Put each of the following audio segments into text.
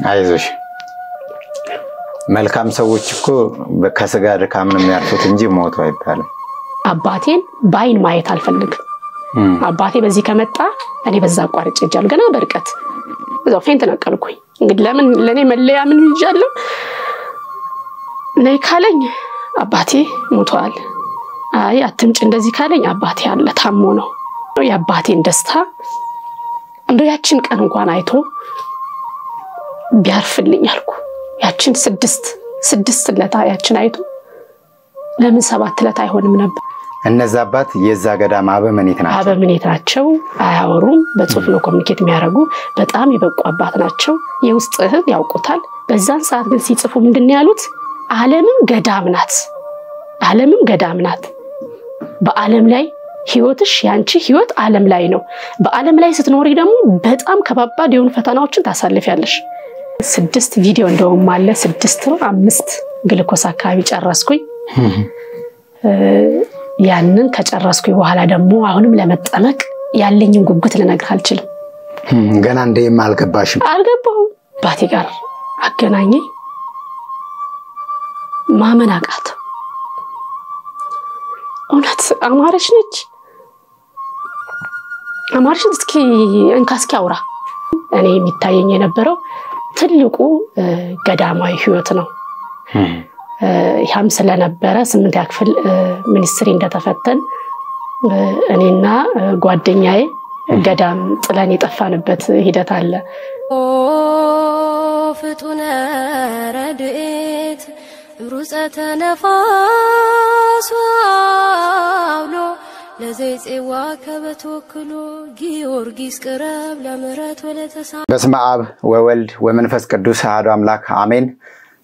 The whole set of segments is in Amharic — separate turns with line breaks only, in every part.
አይዞሽ መልካም ሰዎች እኮ ከስጋ ድካም ነው የሚያርፉት እንጂ ሞቱ አይባልም
አባቴን ባይን ማየት አልፈልግም አባቴ በዚህ ከመጣ እኔ በዛ አቋርጬ እጃለሁ ገና በርቀት እዛው ፌንት ነቀልኩኝ እንግዲህ ለምን ለኔ መለያ ምን ይጃለሁ ነይ ካለኝ አባቴ ሞቷል አይ አትምጭ እንደዚህ ካለኝ አባቴ አለ ታሞ ነው ያባቴን ደስታ እንዶ ያችን ቀን እንኳን አይቶ ቢያርፍልኝ አልኩ ያችን 6 ለታ ያችን አይቶ ለምን 7 ለታ አይሆንም ነበር
እነዛ አባት የዛ ገዳም አበምኔት ናቸው አያወሩም በጽሁፍ ነው ኮሙኒኬት የሚያረጉ በጣም ይበቁ አባት ናቸው የውስጥህን ያውቁታል በዛን ሰዓት ግን ሲጽፉ ምንድነው ያሉት ዓለምም ገዳም ናት በዓለም ላይ ህይወትሽ ያንቺ ህይወት ዓለም ላይ ነው በዓለም ላይ ስትኖሪ ደግሞ በጣም ከባባድ የሆኑ ፈተናዎችን ታሳልፊያለሽ 6 ቪዲዮ እንደውም አለ 6 ነው 5 ግሉኮስ አካባቢ ጨረስኩኝ ያንን ከጨረስኩኝ በኋላ ደግሞ አሁንም ለመጠመቅ ያለኝን ጉጉት ልነግርህ አልችልም ገና እንደም
አልገባው ባቲ ጋር አገናኘኝ ማመን አቃተ እውነት አማረሽ ነች እስኪ እንካስኪ አውራ እኔ የሚታየኝ የነበረው ትልቁ ገዳማዊ ህይወት ነው ያም ስለነበረ 8 ያክፍል ሚኒስትሪ እንደተፈተን እኔና ጓደኛዬ ገዳም ጥለን የጠፋንበት ሂደት አለ
ፍጡነ ረድኤት ሩፀተ ነፋስ አውሎ ለዘይጽዋ ከበተወክሎ ጊዮርጊስ ቅረብ ለምሕረት ወለተሳ
በስመ አብ ወወልድ ወመንፈስ ቅዱስ አሐዱ አምላክ አሜን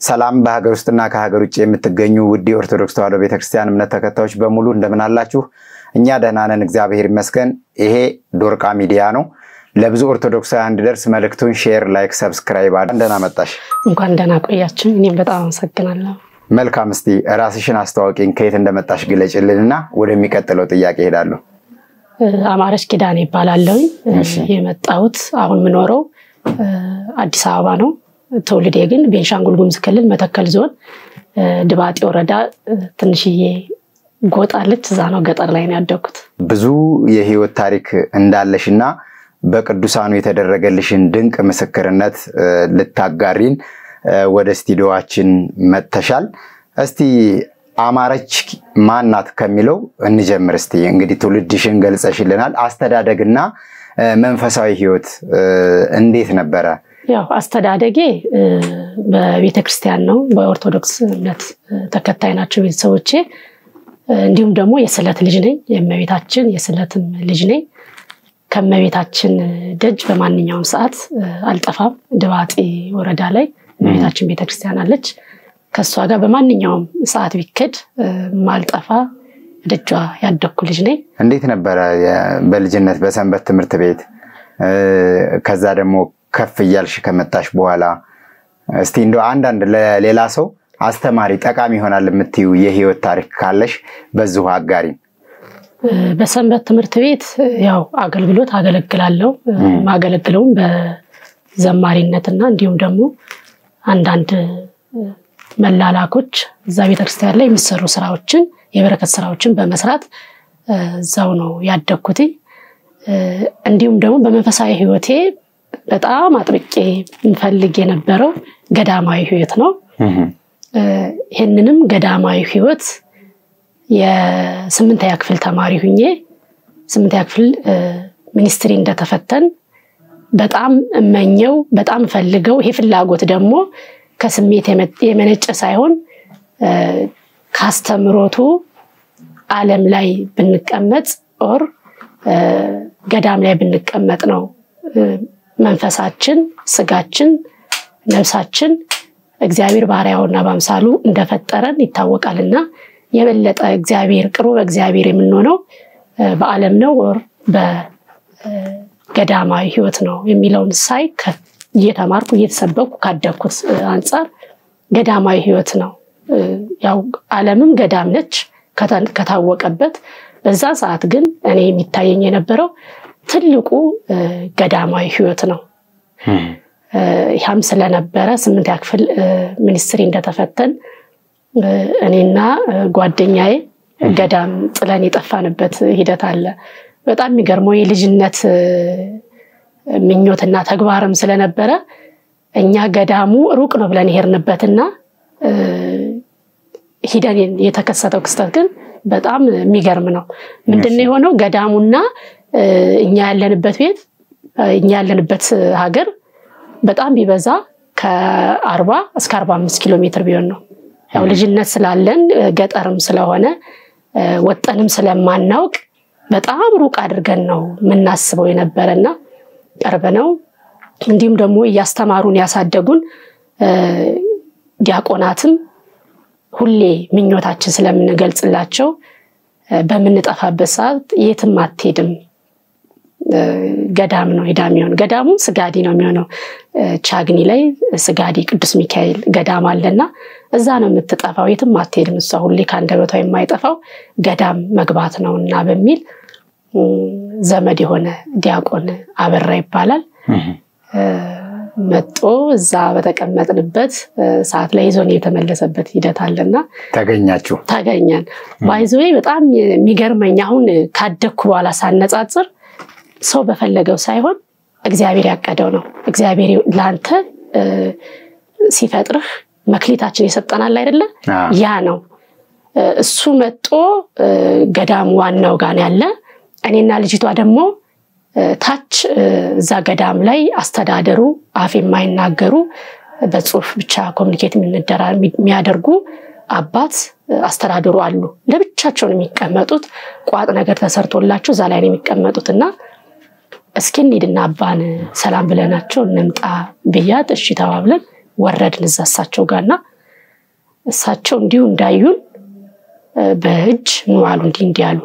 ሰላም በሀገር ውስጥና ከሀገር ውጭ የምትገኙ ውድ ኦርቶዶክስ ተዋሕዶ ቤተክርስቲያን እምነት ተከታዮች በሙሉ እንደምን አላችሁ እኛ ደህና ነን እግዚአብሔር ይመስገን ይሄ ዶርቃ ሚዲያ ነው ለብዙ ኦርቶዶክሳውያን እንዲደርስ መልእክቱን ሼር ላይክ ሰብስክራይብ እንደና መጣሽ
እንኳን ደህና ቆያችሁ እኔም በጣም አመሰግናለሁ
መልካም እስቲ ራስሽን አስተዋውቂኝ ከየት እንደመጣሽ ግለጭልንና ወደሚቀጥለው ጥያቄ ሄዳለሁ
አማረሽ ኪዳኔ ይባላልኝ የመጣሁት አሁን ምኖረው አዲስ አበባ ነው ተወልዴ ግን ቤንሻንጉል ጉሙዝ ክልል መተከል ዞን ድባጤ ወረዳ ትንሽዬ ጎጣለች እዛ ነው ገጠር ላይ ነው ያደኩት
ብዙ የህይወት ታሪክ እንዳለሽና በቅዱሳኑ የተደረገልሽን ድንቅ ምስክርነት ልታጋሪን ወደ ስቱዲዮአችን መተሻል እስቲ አማረች ማናት ከሚለው እንጀምር እስቲ እንግዲህ ትውልድሽን ገልጸሽልናል አስተዳደግና መንፈሳዊ ህይወት እንዴት ነበር
ያው አስተዳደጌ በቤተክርስቲያን ነው በኦርቶዶክስ እምነት ተከታይ ናቸው ቤተሰቦቼ እንዲሁም ደግሞ የስለት ልጅ ነኝ የእመቤታችን የስለትም ልጅ ነኝ ከመቤታችን ደጅ በማንኛውም ሰዓት አልጠፋም ድባጤ ወረዳ ላይ እመቤታችን ቤተክርስቲያን አለች ከሷ ጋር በማንኛውም ሰዓት ቢከድ ማልጠፋ ደጇ ያደኩ ልጅ ነኝ
እንዴት ነበር በልጅነት በሰንበት ትምህርት ቤት ከዛ ደግሞ ከፍ ይያልሽ ከመጣሽ በኋላ እስቲ እንደው አንዳንድ ለሌላ ሰው አስተማሪ ጠቃሚ ይሆናል የምትዩ የህይወት ታሪክ ካለሽ በዚሁ አጋሪ
በሰንበት ትምህርት ቤት ያው አገልግሎት አገለግላለሁ ማገለግለውም በዘማሪነትና እንዲሁም ደግሞ አንዳንድ መላላኮች እዛ ቤተክርስቲያን ላይ የሚሰሩ ስራዎችን የበረከት ስራዎችን በመስራት እዛው ነው ያደኩት እንዲሁም ደግሞ በመንፈሳዊ ህይወቴ በጣም አጥብቄ እንፈልግ የነበረው ገዳማዊ ህይወት ነው ይሄንንም ገዳማዊ ህይወት የ8ኛ ክፍል ተማሪ ሁኜ 8ኛ ክፍል ሚኒስትሪ እንደተፈተን በጣም እመኘው በጣም ፈልገው ይሄ ፍላጎት ደግሞ ከስሜት የመነጨ ሳይሆን ካስተምሮቱ ዓለም ላይ ብንቀመጥ ኦር ገዳም ላይ ብንቀመጥ ነው መንፈሳችን ስጋችን ነፍሳችን እግዚአብሔር ባሪያውና በአምሳሉ እንደፈጠረን ይታወቃልና የበለጠ እግዚአብሔር ቅርብ እግዚአብሔር የምንሆነው በዓለም ነው ኦር በገዳማዊ ህይወት ነው የሚለውን ሳይ እየተማርኩ እየተሰበኩ ካደኩት አንፃር ገዳማዊ ህይወት ነው ያው ዓለምም ገዳም ነች ከታወቀበት በዛ ሰዓት ግን እኔ የሚታየኝ የነበረው ትልቁ ገዳማዊ ህይወት ነው ያም ስለነበረ 8 ያክፍል ሚኒስትሪ እንደተፈተን እኔና ጓደኛዬ ገዳም ጥለን የጠፋንበት ሂደት አለ በጣም የሚገርመው የልጅነት ምኞትና ተግባርም ስለነበረ እኛ ገዳሙ ሩቅ ነው ብለን ይሄርንበትና ሂደን የተከሰተው ክስተት ግን በጣም የሚገርም ነው ምንድነው የሆነው ገዳሙና እኛ ያለንበት ቤት እኛ ያለንበት ሀገር በጣም ቢበዛ ከ40 እስከ 45 ኪሎ ሜትር ቢሆን ነው ያው ልጅነት ስላለን ገጠርም ስለሆነ ወጣንም ስለማናውቅ በጣም ሩቅ አድርገን ነው ምናስበው የነበረና ቀርበነው እንዲሁም ደግሞ ያስተማሩን ያሳደጉን ዲያቆናትም ሁሌ ምኞታችን ስለምንገልጽላቸው በመንጠፋበት ሰዓት የትም አትሄድም ገዳም ነው ሄዳሚውን ገዳሙ ስጋዲ ነው የሚሆነው ቻግኒ ላይ ስጋዲ ቅዱስ ሚካኤል ገዳም አለና እዛ ነው የምትጠፋው የትም አትሄድም እሷ ሁሌ ካንደበቷ የማይጠፋው ገዳም መግባት ነውና በሚል ዘመድ የሆነ ዲያቆን አበራ ይባላል መጥቶ እዛ በተቀመጥንበት ሰዓት ላይ ይዞን የተመለሰበት ሂደት አለና ታገኛን ባይዘዌ በጣም የሚገርመኝ አሁን ካደኩ በኋላ ሳነጻጽር ሰው በፈለገው ሳይሆን እግዚአብሔር ያቀደው ነው እግዚአብሔር ላንተ ሲፈጥርህ መክሊታችን ይሰጠናል አይደለ ያ ነው እሱ መጥቶ ገዳም ዋናው ጋር ያለ እኔና ልጅቷ ደግሞ ታች እዛ ገዳም ላይ አስተዳደሩ አፍ የማይናገሩ በጽሁፍ ብቻ ኮሙኒኬት የሚያደርጉ አባት አስተዳደሩ አሉ ለብቻቸው ነው የሚቀመጡት ቋጥ ነገር ተሰርቶላቸው እዛ ላይ ነው የሚቀመጡትና እስኪ እንሂድና አባን ሰላም ብለናቸው እንምጣ ብያት እሺ ተባብለን ወረድን እዛሳቸው ጋርና እሳቸው እንዲሁ እንዳዩን በእጅ ነው አሉ እንዲያሉ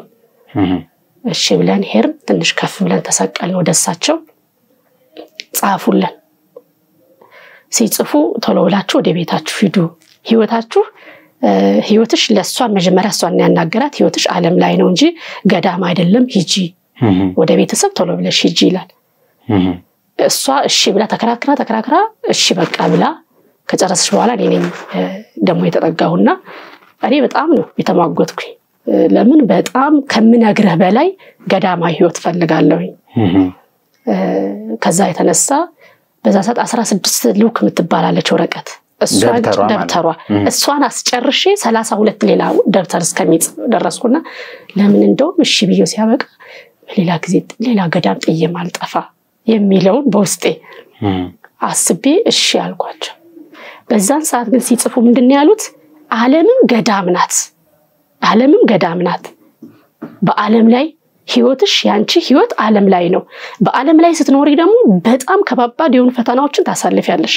እሺ ብለን ሄር ትንሽ ከፍ ብለን ተሰቀልን ወደሳቸው ጻፉልን ሲጽፉ ቶሎ ብላችሁ ወደ ቤታችሁ ሂዱ ህይወትሽ ለሷ መጀመሪያ እሷን ያናገራት ህይወትሽ ዓለም ላይ ነው እንጂ ገዳም አይደለም ሂጂ ወደ ቤተሰብ ቶሎ ብለሽ ሂጂ ይላል እሷ እሺ ብላ ተከራክራ እሺ በቃ ብላ ከጨረሰች በኋላ እኔ ደሞ የተጠጋውና እኔ በጣም ነው የተማጎትኩኝ ለምን በጣም ከምነግርህ በላይ ገዳማዊ ህይወት ፈልጋለሁ ከዛ የተነሳ በዛ ሰዓት 16 ሉክ ምትባላለች ወረቀት እሷን ደብተሯ እሷን አስጨርሼ 32 ሌላ ደብተር እስከሚጽ ደረስኩና ለምን እንደው እሺ ብዬ ሲያበቃ ሌላ ጊዜ ሌላ ገዳም ጥዬም አልጠፋ የሚለውን በውስጤ አስቤ እሺ አልኳቸው በዛን ሰዓት ግን ሲጽፉ ምንድነው ያሉት ዓለምም ገዳም ናት በዓለም ላይ ህይወትሽ ያንቺ ህይወት ዓለም ላይ ነው በዓለም ላይ ስትኖሪ ደግሞ በጣም ከባባድ የሆኑ ፈተናዎችን ታሳልፊያለሽ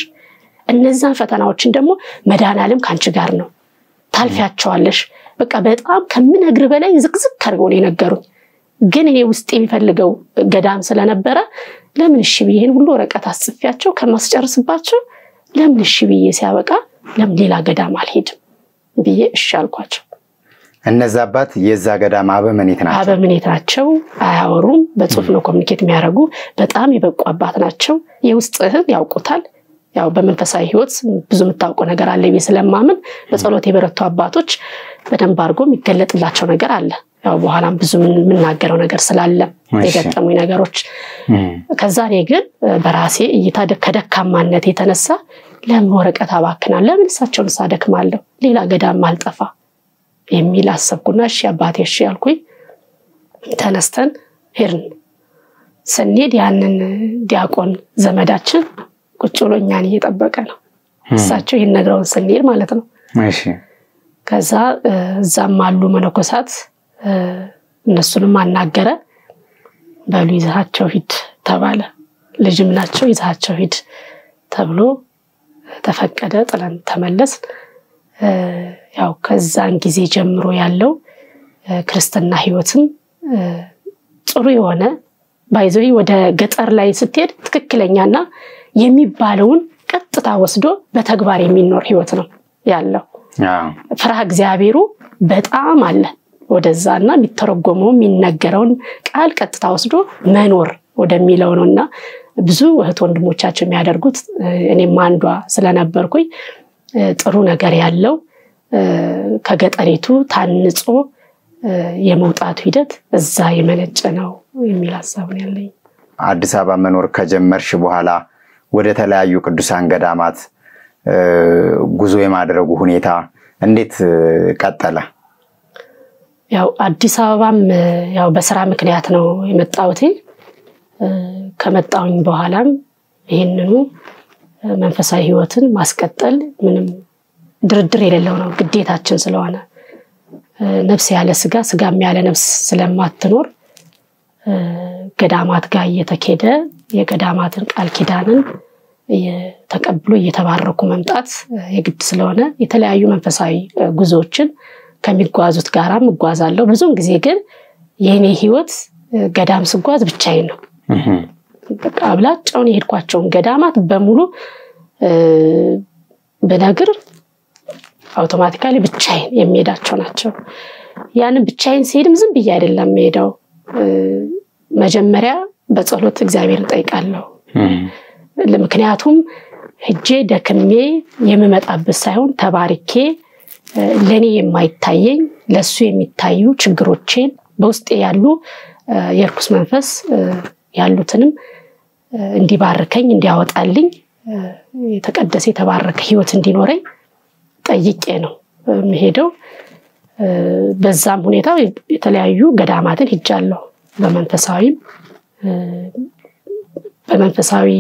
እነዛን ፈተናዎችን ደግሞ መድኃኔዓለም ካንቺ ጋር ነው ታልፊያቸዋለሽ በቃ በጣም ከምነግር በላይ ዝቅዝቅ አድርገው ነው የነገሩኝ ግን እኔ ውስጥ የሚፈልገው ገዳም ስለነበረ ለምን እሺ ብዬን ሁሉ ወረቀት አስጽፊያቸው ከማስጨርስባቸው ለምን እሺ ብዬ ሲያበቃ ለምን ሌላ ገዳም አልሄድም ብዬ እሺ አልኳቸው
እነዛ አባት የዛ ገዳም አበምኔት ናቸው አያወሩም በጽሁፍ ነው ኮሙኒኬት የሚያደርጉ በጣም የበቁ አባት ናቸው የውስጥህን ያውቁታል ያው በመንፈሳዊ ህይወት ብዙ የምታውቀው ነገር አለ ስለማምን በጸሎት የበረቱ አባቶች በደንብ አድርጎ የሚገለጥላቸው ነገር አለ ያው በኋላም ብዙ ምንናገረው ነገር ስላለ የገጠሙኝ ነገሮች ከዛ እኔ ግን በራሴ እይታ ከደካማነት የተነሳ ለምን ወረቀት አባክናለሁ ለምን እሳቸውን ሳደክማለሁ ሌላ ገዳም ማልጠፋ የሚል አሰብኩና እሺ አባቴ እሺ አልኩኝ ተነስተን ሄርን ስንሄድ ያንን ዲያቆን ዘመዳችን ቁጭ ብሎ እኛን እየጠበቀ ነው እሳቸው ይነግረውን ስንሄድ ማለት ነው እሺ
ከዛ እዛም አሉ መነኮሳት እነሱንም አናገረ በሉ ይዛቸው ሂድ ተባለ ልጅም ናቸው ይዛቸው ሂድ ተብሎ ተፈቀደ ጥለን ተመለስ ያው ከዛን ጊዜ ጀምሮ ያለው ክርስትና ህይወትም ጥሩ የሆነ ባይዘይ ወደ ገጠር ላይ ስትሄድ ትክክለኛና የሚባለውን ቀጥታ ወስዶ በተግባር የሚኖር ህይወት ነው ያለው ፍርሃ እግዚአብሔሩ በጣም አለ ወደዛና የሚተረጎመው የሚነገረውን ቃል ቀጥታ ወስዶ መኖር ወደሚለው ነውና ብዙ እህት ወንድሞቻቸው የሚያደርጉት እኔም አንዷ ስለነበርኩኝ ጥሩ ነገር ያለው ከገጠሪቱ ታንጾ የመውጣቱ ሂደት እዛ የመነጨ ነው የሚል ሐሳብ ነው ያለኝ።
አዲስ አበባ መኖር ከጀመርሽ በኋላ ወደ ተለያዩ ቅዱሳን ገዳማት ጉዞ የማድረጉ ሁኔታ እንዴት ቀጠለ?
ያው አዲስ አበባም ያው በስራ ምክንያት ነው የመጣሁት። ከመጣሁኝ በኋላም ይሄንኑ መንፈሳዊ ህይወትን ማስቀጠል ምንም ድርድር የሌለው ነው ግዴታችን ስለሆነ ነፍስ ያለ ስጋ ስጋም ያለ ነፍስ ስለማትኖር ገዳማት ጋር እየተከደ የገዳማትን ቃል ኪዳንን ተቀብሎ እየተባረኩ መምጣት የግድ ስለሆነ የተለያዩ መንፈሳዊ ጉዞዎችን ከሚጓዙት ጋራም እጓዛለሁ። ብዙም ጊዜ ግን የኔ ህይወት ገዳም ስጓዝ ብቻዬን ነው። በቃ አብላጫውን የሄድኳቸውን ገዳማት በሙሉ በነገር አውቶማቲካሊ ብቻዬን የሚሄዳቸው ናቸው። ያንን ብቻዬን ሲሄድም ዝም ብዬ አይደለም የምሄደው። መጀመሪያ በጸሎት እግዚአብሔርን ጠይቃለሁ። ለምክንያቱም ሄጄ ደክሜ የምመጣበት ሳይሆን ተባርኬ ለኔ የማይታየኝ ለሱ የሚታዩ ችግሮቼን በውስጤ ያሉ የርኩስ መንፈስ ያሉትንም እንዲባርከኝ እንዲያወጣልኝ የተቀደሰ የተባረከ ህይወት እንዲኖረኝ ጠይቄ ነው መሄደው። በዛም ሁኔታ የተለያዩ ገዳማትን ሄጃለሁ። በመንፈሳዊ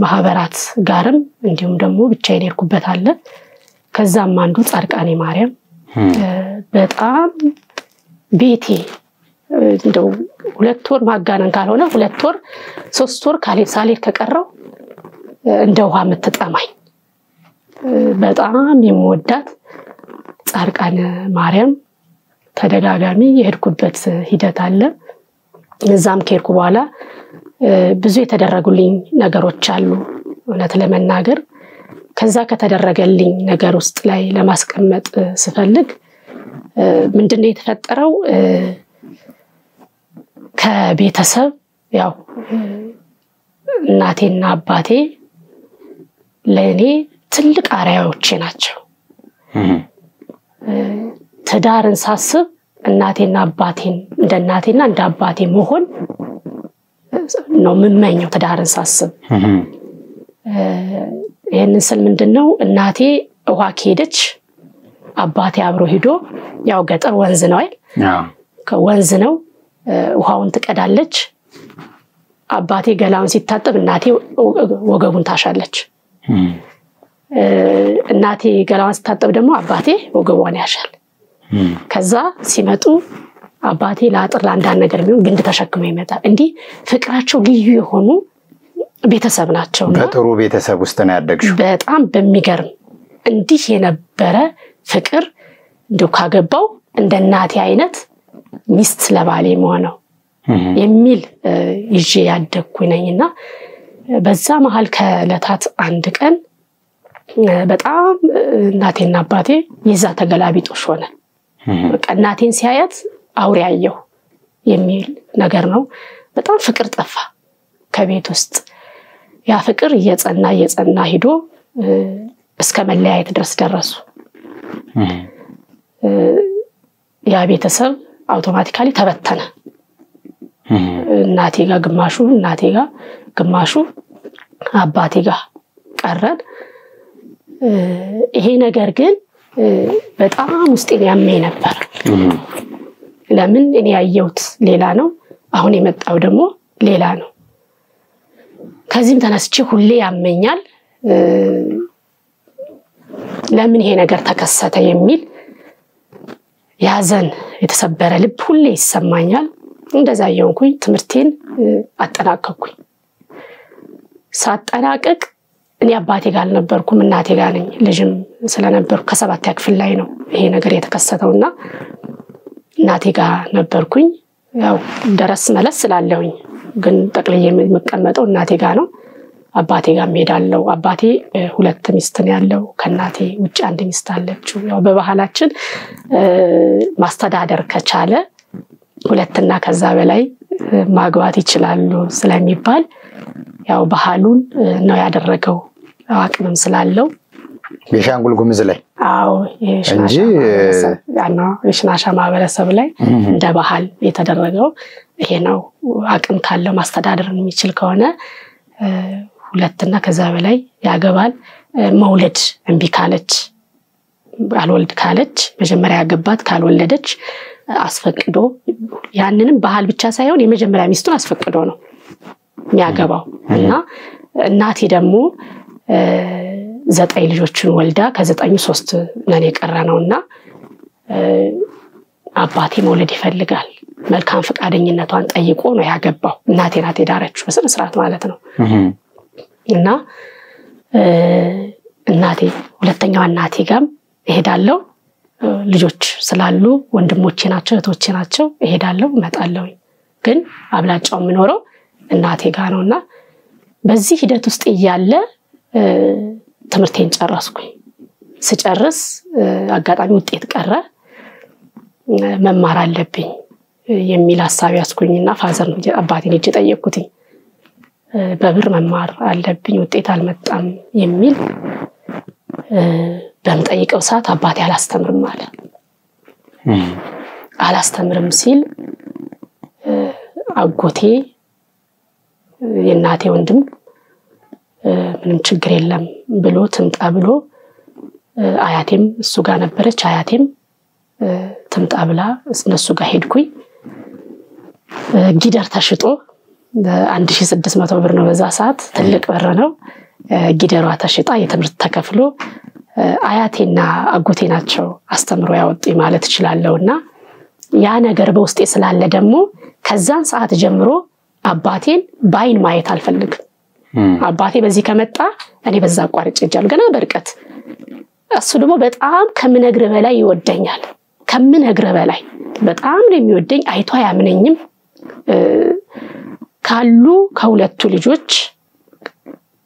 ማህበራት ጋርም እንዲሁም ደግሞ ብቻዬን የርኩበት አለ። ከዛም አንዱ ጻድቃኔ ማርያም በጣም ቤቴ እንደው 2 ወር ማጋነን ካልሆነ 2 ወር 3 ወር ሳልሄድ ከቀረው እንደ ውሃ የምትጠማኝ በጣም የምወዳት ጻድቃኔ ማርያም ተደጋጋሚ የሄድኩበት ሂደት አለ። እዛም ከሄድኩ በኋላ ብዙ የተደረጉልኝ ነገሮች አሉ። እውነት ለመናገር ከዛ ከተደረገልኝ ነገር ውስጥ ላይ ለማስቀመጥ ስፈልግ ምንድነው የተፈጠረው? ከቤተሰብ ያው እናቴና አባቴ ለኔ ትልቅ አርአያዎቼ ናቸው። ትዳርን ሳስብ እናቴና አባቴን እንደ እናቴና እንደ አባቴ መሆን ነው የምመኘው ትዳርን ሳስብ። ይሄንን ስል ምንድነው እናቴ ውሃ ከሄደች አባቴ አብሮ ሄዶ ያው ገጠር ወንዝ ነው አይደል? ከወንዝ ነው ውሃውን ትቀዳለች። አባቴ ገላውን ሲታጠብ እናቴ ወገቡን ታሻለች። እናቴ ገላውን ሲታጠብ ደግሞ አባቴ ወገቧን ያሻል። ከዛ ሲመጡ አባቴ ለአጥር ለአንዳንድ ነገር ቢሆን ግንድ ተሸክሞ ይመጣል። እንዲህ ፍቅራቸው ልዩ የሆኑ ቤተሰብ ናቸው።
በጥሩ ቤተሰብ ውስጥ ነው ያደግሽው።
በጣም በሚገርም እንዲህ የነበረ ፍቅር እንደው ካገባው እንደ እናቴ አይነት ሚስት ለባሌ መሆነው የሚል ይዤ ያደግኩኝ ነኝና በዛ መሃል ከለታት አንድ ቀን በጣም እናቴና አባቴ ይዛ ተገላቢጦሽ ሆነ። በቃ እናቴን ሲያያት አውሬ ያየው የሚል ነገር ነው። በጣም ፍቅር ጠፋ ከቤት ውስጥ። ያ ፍቅር እየጸና ሄዶ እስከ መለያየት ድረስ ደረሱ። ያ ቤተሰብ አውቶማቲካሊ ተበተነ። እናቴ ጋር ግማሹ እናቴ ጋር ግማሹ አባቴ ጋር ቀረን። ይሄ ነገር ግን በጣም ውስጤን ያመኝ ነበር። ለምን እኔ ያየሁት ሌላ ነው፣ አሁን የመጣው ደግሞ ሌላ ነው። ከዚህም ተነስቼ ሁሌ ያመኛል። ለምን ይሄ ነገር ተከሰተ የሚል ያዘን የተሰበረ ልብ ሁሌ ይሰማኛል። እንደዛ የሆንኩኝ ትምህርቴን አጠናቀቅኩኝ። ሳጠናቀቅ እኔ አባቴ ጋር አልነበርኩም፣ እናቴ ጋር ነኝ። ልጅም ስለነበርኩ ከ7ኛ ክፍል ላይ ነው ይሄ ነገር የተከሰተውና እናቴ ጋር ነበርኩኝ። ያው ደረስ መለስ ስላለሁኝ ግን ጠቅልዬ የምቀመጠው እናቴ ጋር ነው። አባቴ ጋር ሄዳለሁ። አባቴ 2 ሚስት ነው ያለው፣ ከእናቴ ውጭ 1 ሚስት አለችው። ያው በባህላችን ማስተዳደር ከቻለ 2 እና ከዛ በላይ ማግባት ይችላሉ ስለሚባል ያው ባህሉን ነው ያደረገው አቅምም ስላለው
ቤሻንጉል ጉምዝ ላይ
አዎ የሽናሻ ማህበረሰብ ላይ እንደ ባህል የተደረገው ይሄ ነው አቅም ካለው ማስተዳደር የሚችል ከሆነ ሁለትና ከዛ በላይ ያገባል መውለድ እንቢ ካለች አልወልድ ካለች መጀመሪያ ያገባት ካልወለደች አስፈቅዶ ያንንም ባህል ብቻ ሳይሆን የመጀመሪያ ሚስቱን አስፈቅዶ ነው የሚያገባው እና እናቴ ደግሞ 9 ልጆችን ወልዳ ከ9 3 ነን የቀረነውና አባቴ መውለድ ይፈልጋል መልካም ፈቃደኝነቷን ጠይቆ ነው ያገባው እናቴ ናት የዳረችው በስነ ስርዓት ማለት ነው እና እናቴ ሁለተኛው እናቴ ጋር እሄዳለሁ ልጆች ስላሉ ወንድሞቼ ናቸው እህቶቼ ናቸው እሄዳለሁ እመጣለሁ ግን አብላጫው ምኖረው እናቴ ጋር ነውና በዚህ ሂደት ውስጥ ይያለ ትምርቴን ጨረስኩኝ ስጨርስ አጋጣሚ ውጤት ቀረ መማር አለብኝ የሚል ሐሳብ ያስኩኝና ፋዘር አባቴን እጅ ጠየቅኩትኝ በብር መማር አለብኝ ውጤት አልመጣም የሚል በመጠየቀው ሰዓት አባቴ አላስተምርም አለ አላስተምርም ሲል አጎቴ የናቴ ወንድም ምንም ችግር የለም ብሎ ትምጣ ብሎ አያቴም እሱ ጋር ነበረች አያቴም ትምጣ ብላ እነሱ ጋር ሄድኩኝ ጊደር ተሽጦ 1600 ብር ነው በዛ ሰዓት ትልቅ ብር ነው ጊደሯ ተሽጣ የትምርት ተከፍሎ አያቴና አጎቴ ናቸው አስተምሮ ያወጡኝ ማለት ይችላልውና ያ ነገር በውስጤ ስላለ ደግሞ ከዛን ሰዓት ጀምሮ አባቴን ባይን ማየት አልፈልግም አባቴ በዚህ ከመጣ እኔ በዛ አቋርጬ እጃለሁ ገና በርቀት እሱ ደግሞ በጣም ከምነግር በላይ ይወደኛል ከምነግር በላይ በጣም ነው የሚወደኝ አይቷ ያምነኝም ካሉ ከሁለቱ ልጆች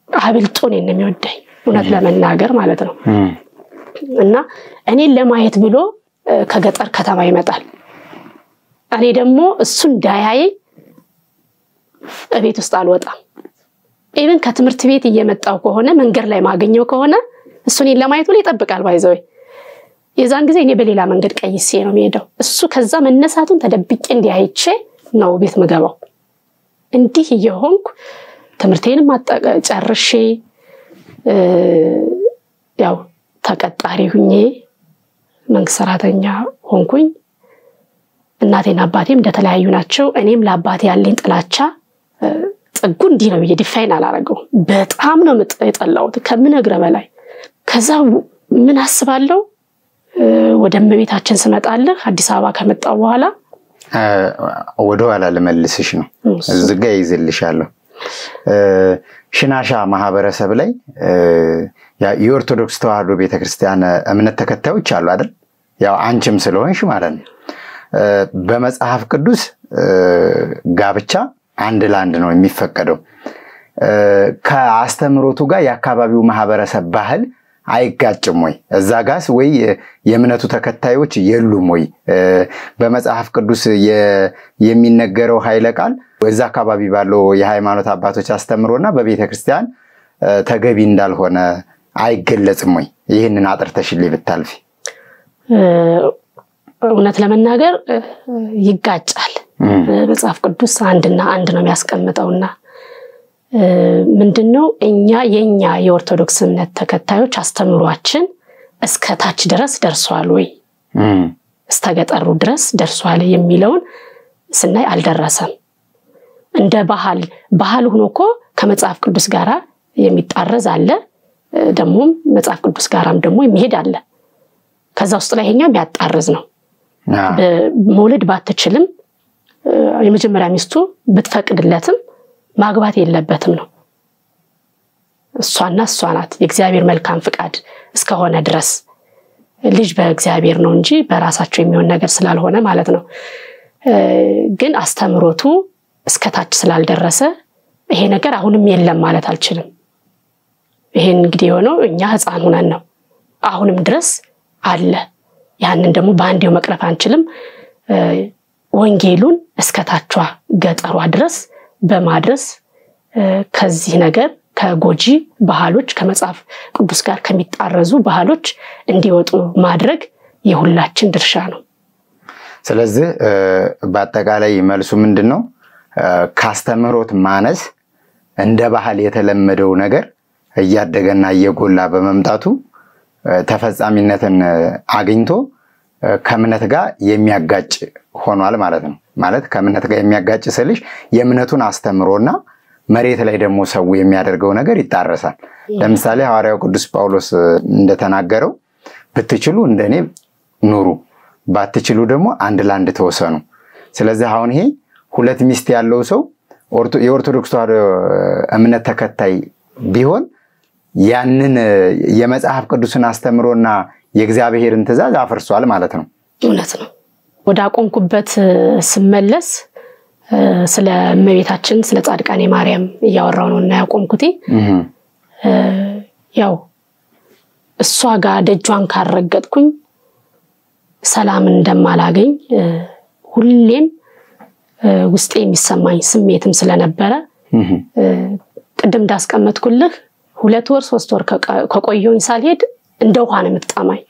አብልጦ ነው የሚወደኝ እውነት ለመናገር ማለት ነው እና እኔን ለማየት ብሎ ከገጠር ከተማ ይመጣል እኔ ደግሞ እሱ እንዳያይ እቤት ውስጥ አልወጣም ኢቭን ከትምርት ቤት እየመጣው ከሆነ መንገር ላይ ማገኘው ከሆነ እሱን ለማየት ብሎ ይጠብቃል ባይዘው የዛን ጊዜ እኔ በሌላ መንገድ ቀይሴ ነው የሚሄደው እሱ ከዛ መነሳቱን ተደብቄ እንዲያይቼ ነው ቤት መገባው እንዲህ ይሆንኩ ትምርቴንም ጨርሼ ያው ተቀጣሪ ሁኜ መንግስት ሰራተኛ ሆንኩኝ እናቴና አባቴም እንደተለያዩ ናቸው እኔም ለአባቴ ያለኝ ጥላቻ ጽጉ እንዲህ ነው ዲፋይን አላረገው በጣም ነው የጠላሁት ከምነግረ በላይ ከዛ ምን አስባለሁ ወደ እመቤታችን ስመጣለህ አዲስ አበባ ከመጣው በኋላ
ወደ ኋላ ለመልስሽ ነው እዝጋ ይዝልሻለሁ ሽናሻ ማህበረሰብ ላይ የኦርቶዶክስ ተዋህዶ ቤተክርስቲያን እምነት ተከታዮች አሉ አይደል ያው አንቺም ስለሆንሽ ማለት ነው በመጽሐፍ ቅዱስ ጋብቻ አንድ ላንድ ነው የሚፈቀደው ከአስተምሮቱ ጋር ያካባቢው ማህበረሰብ ባህል አይጋጭም ወይ እዛ ጋስ ወይ የእምነቱ ተከታዮች የሉም ወይ በመጽሐፍ ቅዱስ የሚነገረው ኃይለ ቃል ወዛ አካባቢ ባለው የሃይማኖት አባቶች አስተምሮና በቤተክርስቲያን ተገቢ እንዳልሆነ አይገለጽም ወይ ይሄንን አጥርተሽልኝ ብታልፊ
እውነት ለመናገር ይጋጫል መጽሐፍ ቅዱስ አንድና አንድ ነው የሚያስቀምጠውና ምንድነው የኛ የኦርቶዶክስ እምነት ተከታዮች አስተምሯችን እስከታች ድረስ ደርሷል ወይ እስከገጠሩ ድረስ ደርሷል የሚለውን ስናይ አልደረሰም እንደ ባህል ሆኖኮ ከመጽሐፍ ቅዱስ ጋራ የሚጣረዝ አለ ደሞ መጽሐፍ ቅዱስ ጋራም ደሞ የሚሄድ አለ ከዛ ውስጥ ላይ ይሄኛው የሚያጣርዝ ነው በመውለድ ባትችልም የመጀመሪያ ሚስቱ ብትፈቅድለትም ማግባት የለበትም ነው እሷና እሷናት የእግዚአብሔር መልካም ፍቃድ እስከሆነ ድረስ ልጅ በእግዚአብሔር ነው እንጂ በራሳቸው የሚሆን ነገር ስላልሆነ ማለት ነው ግን አስተምሮቱ እስከታች ስላልደረሰ ይሄ ነገር አሁንም የለም ማለት አልችልም ይሄን እንግዲህ ሆነው እኛ ህፃን ሆነን ነው አሁንም ድረስ አለ ያንን ደግሞ ባንዴው መቅረፍ አንችልም ወንጌሉን እስከታቿ ገጠሯ ድረስ በማድረስ ከዚህ ነገር ከጎጂ ባህሎች ከመጽሐፍ ቅዱስ ጋር ከሚጣረዙ ባህሎች እንዲወጡ ማድረግ የሁላችን ድርሻ ነው።
ስለዚህ በአጠቃላይ መልሱ ምንድነው? ካስተምሮት ማነስ እንደ ባህል የተለመደው ነገር እያደገና እየጎላ በመምጣቱ ተፈጻሚነትን አግኝቶ ከእምነት ጋር የሚያጋጭ ሆኗል ማለት ነው። ማለት ከእምነት ጋር የሚያጋጭ ስልሽ የእምነቱን አስተምሮና መሬት ላይ ደግሞ ሰው የሚያደርገው ነገር ይጣረሳል። ለምሳሌ ሐዋርያው ቅዱስ ጳውሎስ እንደተናገረው ብትችሉ እንደኔ ኑሩ ባትችሉ ደግሞ አንድ ላንድ ተወሰኑ። ስለዚህ አሁን ይሄ ሁለት ሚስት ያለው ሰው የኦርቶዶክስ ተዋሕዶ እምነት ተከታይ ቢሆን ያንን የመጽሐፍ ቅዱስን አስተምሮና የእግዚአብሔርን ትእዛዝ አፈርሷል ማለት ነው።
እውነት ነው። ወደ አቆምኩበት ስመለስ ስለ እመቤታችን ስለ ጻድቃኔ ማርያም እያወራው ነውና ያቆምኩት ያው እሷ ጋር ደጇን ካረገጥኩኝ ሰላም እንደማላገኝ ሁሌም ውስጤ የሚሰማኝ ስሜትም ስለነበረ ቅድም እንዳስቀመጥኩልህ 2 ወር 3 ወር ከቆየሁኝ ሳልሄድ እንደው ሆነ መጣማኝ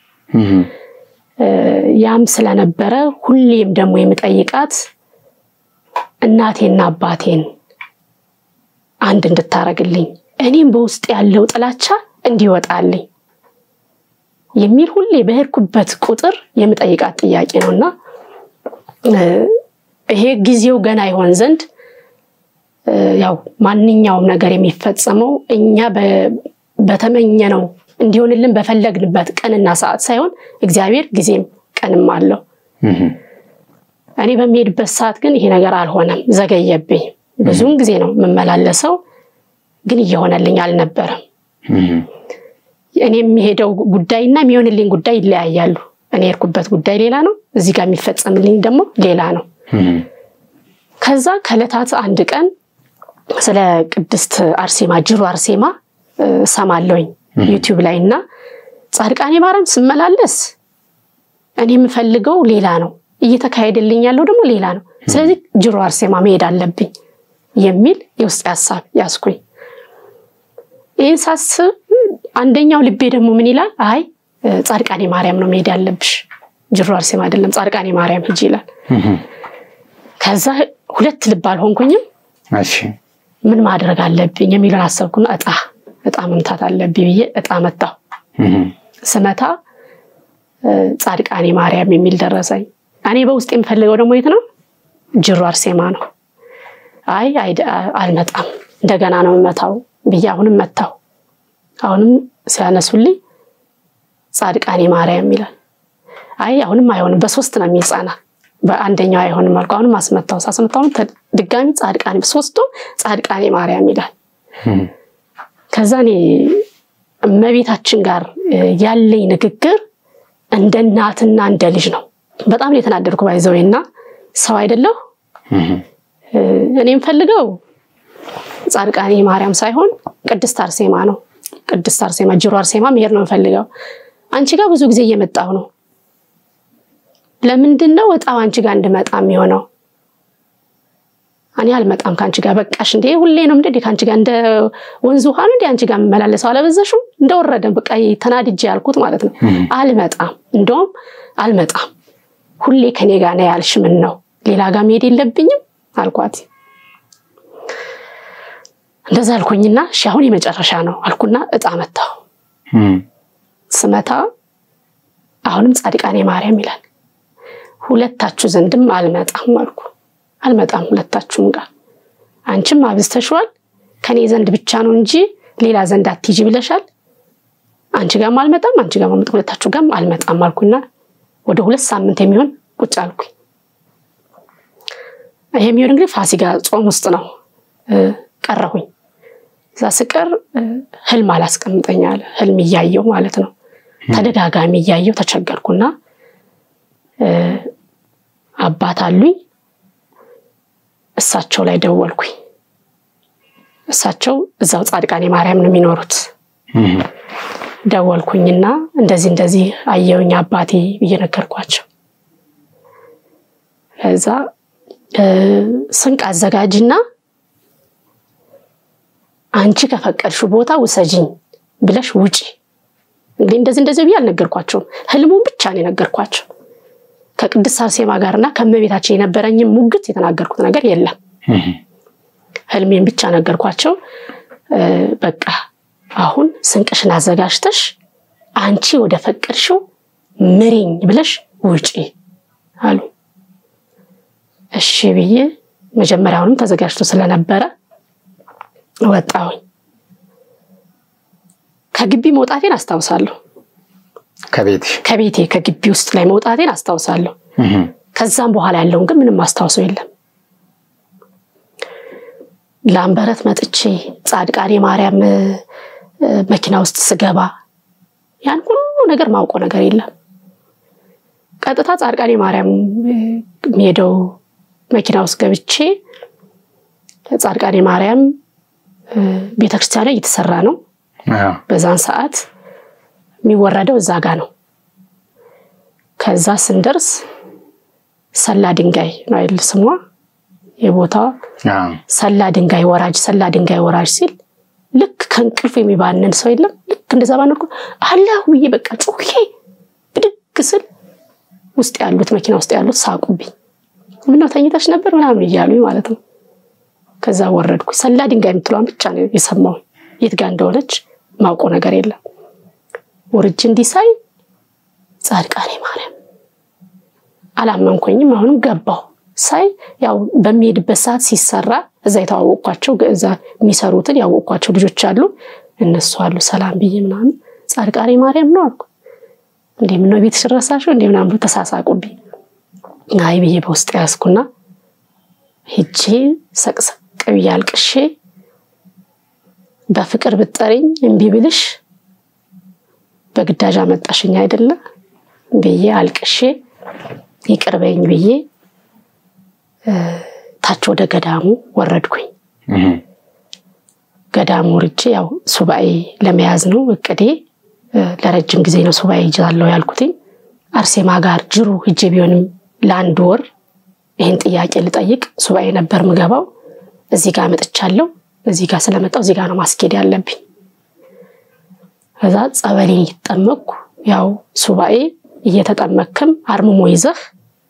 ያም ስለነበረ ሁሌም ደግሞ የምጠይቃት እናቴና አባቴን አንድ እንድታረግልኝ እኔም በውስጥ ያለው ጥላቻ እንዲወጣልኝ የሚል ሁሌ በሄድኩበት ቁጥር የምጠይቃት ጥያቄ ነውና ይሄ ጊዜው ገና ይሆን ዘንድ ያው ማንኛውም ነገር የሚፈጸመው እኛ በተመኘነው እንዲሆንልን በፈለግንበት ቀንና ሰዓት ሳይሆን እግዚአብሔር ጊዜም ቀንም አለው። እኔ በሚሄድበት ሰዓት ግን ይሄ ነገር አልሆነም፣ ዘገየብኝ። ብዙም ጊዜ ነው መመላለሰው ግን እየሆነልኝ አልነበረም። እኔ የሚሄደው ጉዳይና የሚሆንልኝ ጉዳይ ይለያያሉ። እኔ የርኩበት ጉዳይ ሌላ ነው፣ እዚህ ጋር የሚፈጸምልኝ ደግሞ ሌላ ነው። ከዛ ከለታት አንድ ቀን ስለ ቅድስት አርሴማ ጅሩ አርሴማ ሰማለሁኝ ዩቲዩብ ላይና ጻድቃኔ ማርያም ስመላለስ እኔ የምፈልገው ሌላ ነው፣ እየተካሄደልኝ ያለው ደግሞ ሌላ ነው። ስለዚህ ጅሩ አርሴማ መሄድ አለብኝ የሚል የውስጥ ሐሳብ ያስኩኝ። ይህን ሳስብ አንደኛው ልቤ ደግሞ ምን ይላል? አይ ጻድቃኔ ማርያም ነው መሄድ ያለብሽ፣ ጅሩ አርሴማ አይደለም፣ ጻድቃኔ ማርያም ሂጂ ይላል። ከዛ ሁለት ልብ አልሆንኩኝም።
እሺ
ምን ማድረግ አለብኝ የሚለው አሰብኩና እጣ መምታት አለብኝ ብዬ እጣ መታው። ስመታ ጻድቃኔ ማርያም የሚል ደረሰኝ። እኔ በውስጥ የምፈልገው ደግሞ የት ነው? ጅሩ አርሴማ ነው። አይ አልመጣም፣ እንደገና ነው መታው ብዬ አሁንም መታው። አሁንም ሲያነሱልኝ ጻድቃኔ ማርያም ይላል። አይ አሁንም አይሆንም፣ በሶስት ነው የሚጻና፣ በአንደኛው አይሆንም አልኩ። አሁንም አስመታው። ሳስመታው ድጋሚ ጻድቃኔ፣ በሶስቱ ጻድቃኔ ማርያም ይላል። ከዛ እኔ እመቤታችን ጋር ያለኝ ንግግር እንደ እናትና እንደ ልጅ ነው። በጣም የተናደድኩ ባይዘውና ሰው አይደለሁ። እኔም ፈልገው ጻድቃኔ ማርያም ሳይሆን ቅድስት አርሴማ ነው። ቅድስት አርሴማ ጅሩ አርሴማ መሄድ ነው ፈልገው። አንቺ ጋር ብዙ ጊዜ እየመጣሁ ነው፣ ለምንድነው ወጣው አንቺ ጋር እንድመጣ የሚሆነው? እኔ አልመጣም ካንቺ ጋር፣ በቃሽ እንዴ ሁሌ ነው እንዴ ካንቺ ጋር እንደ ወንዝ ውሃ ነው እንዴ አንቺ ጋር መመላለሰው? አለበዘሽው እንደወረደ በቃ ተናድጄ ያልኩት ማለት ነው። አልመጣም፣ እንደውም አልመጣም፣ ሁሌ ከኔ ጋር ነው ያልሽ፣ ምን ነው ሌላ ጋር መሄድ የለብኝም አልኳት። እንደዛ አልኩኝና እሺ አሁን የመጨረሻ ነው አልኩና እጣ መታው። ስመታ አሁንም ጻድቃኔ ማርያም ይላል። ሁለታችሁ ዘንድም አልመጣም አልኩ። አልመጣም ሁለታችሁም ጋር፣ አንቺም አብዝተሽዋል፣ ከኔ ዘንድ ብቻ ነው እንጂ ሌላ ዘንድ አትይጂ ብለሻል። አንቺ ጋርም አልመጣም፣ አንቺ ጋርም አልመጣም፣ ሁለታችሁ ጋርም አልመጣም አልኩና ወደ 2 ሳምንት የሚሆን ቁጭ አልኩኝ። ይሄ የሚሆን እንግዲህ ፋሲካ ጾም ውስጥ ነው ቀረሁኝ። እዛ ስቀር ህልም አላስቀምጠኝ አለ። ህልም እያየው ማለት ነው፣ ተደጋጋሚ እያየው ተቸገርኩና አባት አሉኝ፣ እሳቸው ላይ ደወልኩኝ። እሳቸው እዛው ጻድቃኔ ማርያም ነው የሚኖሩት። ደወልኩኝና እንደዚህ አየውኝ አባቴ እየነገርኳቸው። ከዛ ስንቅ አዘጋጅና አንቺ ከፈቀድሽው ቦታ ውሰጂኝ ብለሽ ውጪ እንግዲህ እንደዚህ ብዬ አልነገርኳቸው ህልሙን ብቻ ነው የነገርኳቸው ከቅድስት አርሴማ ጋርና ከመቤታችን የነበረኝ ሙግት የተናገርኩት ነገር የለም ህልሜን ብቻ ነገርኳቸው በቃ አሁን ስንቅሽን አዘጋጅተሽ አንቺ ወደ ፈቀድሽው ምሪኝ ብለሽ ውጪ አሉ እሺ ብዬ መጀመሪያውንም ተዘጋጅቶ ስለነበረ ወጣሁኝ ከግቢ መውጣቴን አስታውሳለሁ ከቤቴ ከግቢ ውስጥ ላይ መውጣቴን አስታውሳለሁ ከዛም በኋላ ያለውን ግን ምንም አስታውሰው የለም ላምበረት መጥቼ ጻድቃኔ ማርያም መኪና ውስጥ ስገባ ያን ሁሉ ነገር ማውቀው ነገር የለም ቀጥታ ጻድቃኔ ማርያም ሄደው መኪና ውስጥ ገብቼ ጻድቃኔ ማርያም ቤተክርስቲያን ላይ እየተሰራ ነው በዛን ሰዓት የሚወረደው እዛ ጋር ነው ከዛ ስንደርስ ሰላ ድንጋይ ነው አይደል ስሟ የቦታው ሰላ ድንጋይ ወራጅ ሲል ልክ ከንቅልፍ የሚባነን ሰው የለም ልክ እንደዛ ባነኩ አላህ ወይ በቃ ጮኬ ብድግ ስል ውስጥ ያሉት መኪና ውስጥ ያሉት ሳቁብኝ ምነው ተኝተሽ ነበር ምናምን ይያሉኝ ማለት ነው ከዛ ወረድኩ ሰላ ድንጋይ የምትሏን ብቻ ነው የሰማው የት ጋር እንደሆነች ማውቀው ነገር የለም ወርጅ እንዲሳይ ጻድቃኔ ማርያም አላመንኩኝም አሁንም ገባው ሳይ ያው በሚሄድበት ሰዓት ሲሰራ እዛ የታወቁባቸው እዛ የሚሰሩትን ያወቁባቸው ልጆች አሉ እነሱ አሉ ሰላም ብዬ ምናምን ጻድቃኔ ማርያም ነው አልኩ እንዴ ምነው ቤት ሽራሳሽው እንዴ ምናምን ተሳሳቁብኝ ናይ ብዬ በውስጥ ያስኩና ሂጂ ሰቅሰቅ ብያልቅሼ በፍቅር ብትጠሪኝ እንቢ ብልሽ በግዳጅ አመጣሽኝ አይደለ ብዬ አልቅሼ ይቅርበኝ ብዬ ታች ወደ ገዳሙ ወረድኩኝ ገዳሙ ወርጄ ያው ሱባኤ ለመያዝ ነው እቅዴ ለረጅም ጊዜ ነው ሱባኤ ይዛለው ያልኩትኝ አርሴማ ጋር ጅሩ ሂጄ ቢሆንም ለአንድ ወር ይሄን ጥያቄ ልጠይቅ ሱባኤ ነበር ምገባው እዚህ ጋር መጥቻለሁ እዚህ ጋር ስለመጣው እዚህ ጋር ነው ማስኬድ ያለብኝ ከዛ ጸበሌን ይተጠመቅኩ ያው ሱባኤ እየተጠመከም አርምሞ ይዘህ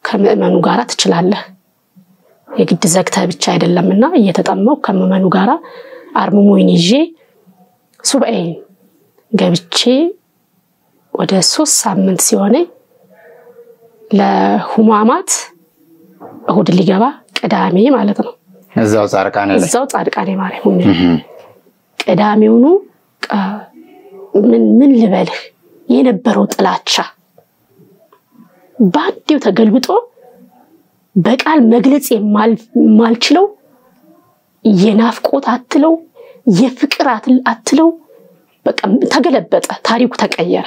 ከመእመኑ ጋራ ትችላለህ የግድ ዘግታ ብቻ አይደለምና እየተጠመቅኩ ከመእመኑ ጋራ አርምሞን ይዤ ሱባኤ ገብቼ ወደ 3 ሳምንት ሲሆነ ለሁማማት እሁድ ሊገባ ቅዳሜ ማለት ነው እዛው ጻድቃኔ ማርያም ቅዳሜውኑ ምን ልበልህ የነበረው ጥላቻ ባዲው ተገልብጦ በቃል መግለጽ የማልችለው የናፍቆት አትለው የፍቅር አትለው በቃ ተገለበጠ ታሪኩ ተቀየረ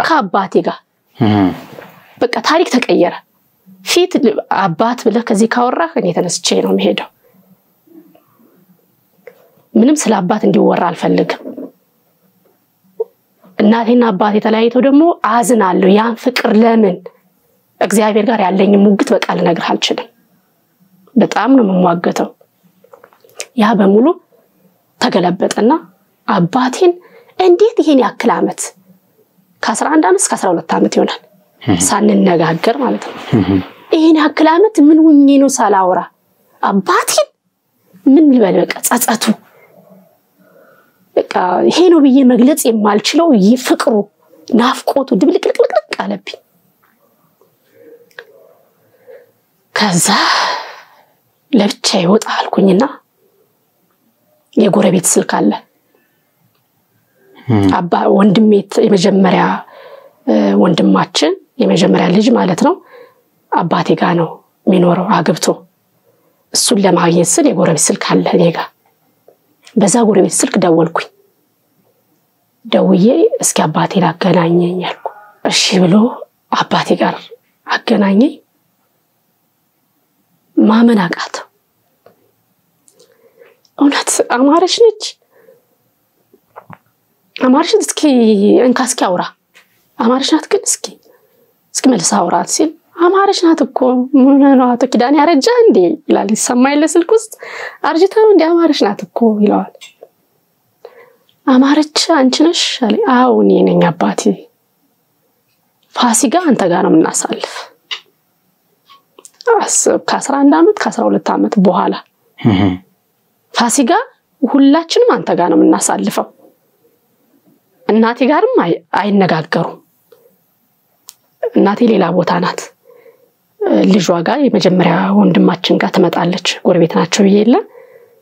ከአባቴ ጋር በቃ ታሪክ ተቀየረ ፊት አባት ብለህ ከዚህ ካወራህ እኔ ተነስቼ ነው መሄደው ምንም ስለ አባት እንዲወራ አልፈልግም እናቴና አባቴ ተለያይተው ደግሞ አዝናለሁ ያን ፍቅር ለምን እግዚአብሔር ጋር ያለኝ ሙግት በቃል ነግርህ አልችልም በጣም ነው የምሟገተው ያ በሙሉ ተገለበጠና አባቴን እንዴት ይሄን ያክል አመት ከ11 አመት እስከ 12 አመት ይሆናል ሳንነጋገር ማለት ነው ይሄን ያክል አመት ምን ሆኜ ነው ሳላወራ አባቴን ምን ልበል በቃ ጻጻቱ በቃ ይሄ ነው ብዬ መግለጽ የማልችለው ይፍቅሩ ናፍቆቱ ድብልቅልቅልቅ አለብኝ ከዛ ለብቻ ይወጣ አልኩኝና የጎረቤት ስልክ አለ አባ ወንድሜት የመጀመሪያ ወንድማችን የመጀመሪያ ልጅ ማለት ነው አባቴ ጋር ነው የሚኖረው አግብቶ እሱን ለማግኘት ስል የጎረቤት ስልክ አለ እኔጋ በዛ ጎረቤት ስልክ ደወልኩኝ ደውዬ እስኪ አባቴን አገናኘኝ አልኩ እሺ ብሎ አባቴ ጋር አገናኘኝ ማመን አቃተው እውነት አማረሽ ነች አማረሽ እስኪ እንካስኪ አውራ አማረሽ ናት ግን እስኪ መልስ አውራት ሲል አማረች ናት እኮ ምን ነው አቶ ኪዳኔ ያረጃ እንዴ ይላል ይሰማይለ ስልክ ውስጥ አርጅታው እንዴ አማረች ናት እኮ ይላል አማረች አንቺ ነሽ አለ አው እኔ ነኝ አባቴ ፋሲካ አንተ ጋር ነው የምናሳልፍ ከ11 አመት ከ12 አመት በኋላ ፋሲካ ሁላችንም አንተ ጋር ነው የምናሳልፈው እናቴ ጋርም አይነጋገሩም እናቴ ሌላ ቦታ ናት ልጅዋ ጋር የመጀመሪያ ወንድማችን ጋር ትመጣለች ጎረቤት ናቸው ይየለ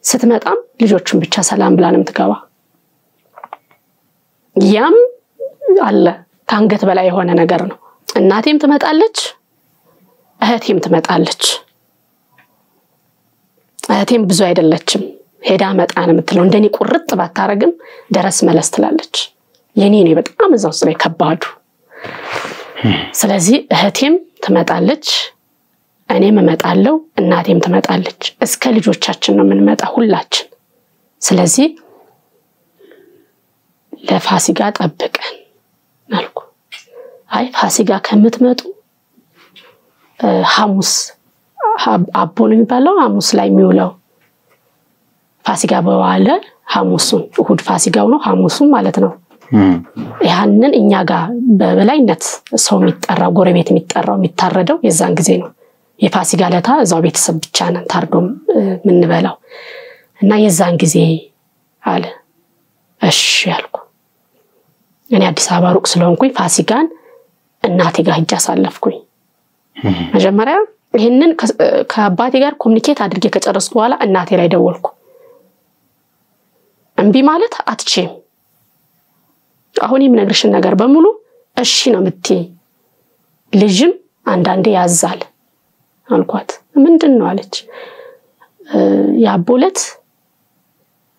ስትመጣም ልጆቹን ብቻ ሰላም ብላ ነው የምትገባ ያም አለ ካንገት በላይ የሆነ ነገር ነው እናቴም ትመጣለች እህቴም ትመጣለች እህቴም ብዙ አይደለችም ሄዳ መጣን የምትለው እንደኔ ቁርጥ ባታረግም ደረስ መለስ ትላለች የኔ በጣም እዛው ላይ ከባዱ ስለዚህ እህቴም ትመጣለች እኔም እመጣለሁ እናቴም ትመጣለች እስከ ልጆቻችን ነው የምንመጣ ሁላችን ስለዚህ ለፋሲካ ጠብቀን አልኩ አይ ፋሲካ ከምትመጡ ሐሙስ አቦን የሚባለው ሐሙስ ላይ የሚውለው ፋሲካ በዋለ ሐሙሱን እሁድ ፋሲካው ነው ሐሙሱን ማለት ነው ያንን እኛ ጋር በበላይነት ሰው የሚጠራው ጎረቤት የሚጠራው የሚታረደው የዛን ጊዜ ነው የፋሲካ ለታ እዛው ቤተሰብ ብቻ ነን ታርዶም ምንበላው እና የዛን ጊዜ አለ እሺ ያልኩ እኔ አዲስ አበባ ሩቅ ስለሆንኩኝ ፋሲካን እናቴ ጋር ሄጄ አሳለፍኩኝ መጀመሪያ ይሄንን ከአባቴ ጋር ኮሙኒኬት አድርጌ ከጨረስኩ በኋላ እናቴ ላይ ደወልኩ እንቢ ማለት አትችም አሁን የምነግርሽን ነገር በሙሉ እሺ ነው የምትይ ልጅም አንዳንዴ ያዛል አልኳት ምንድነው አለች ያቦለት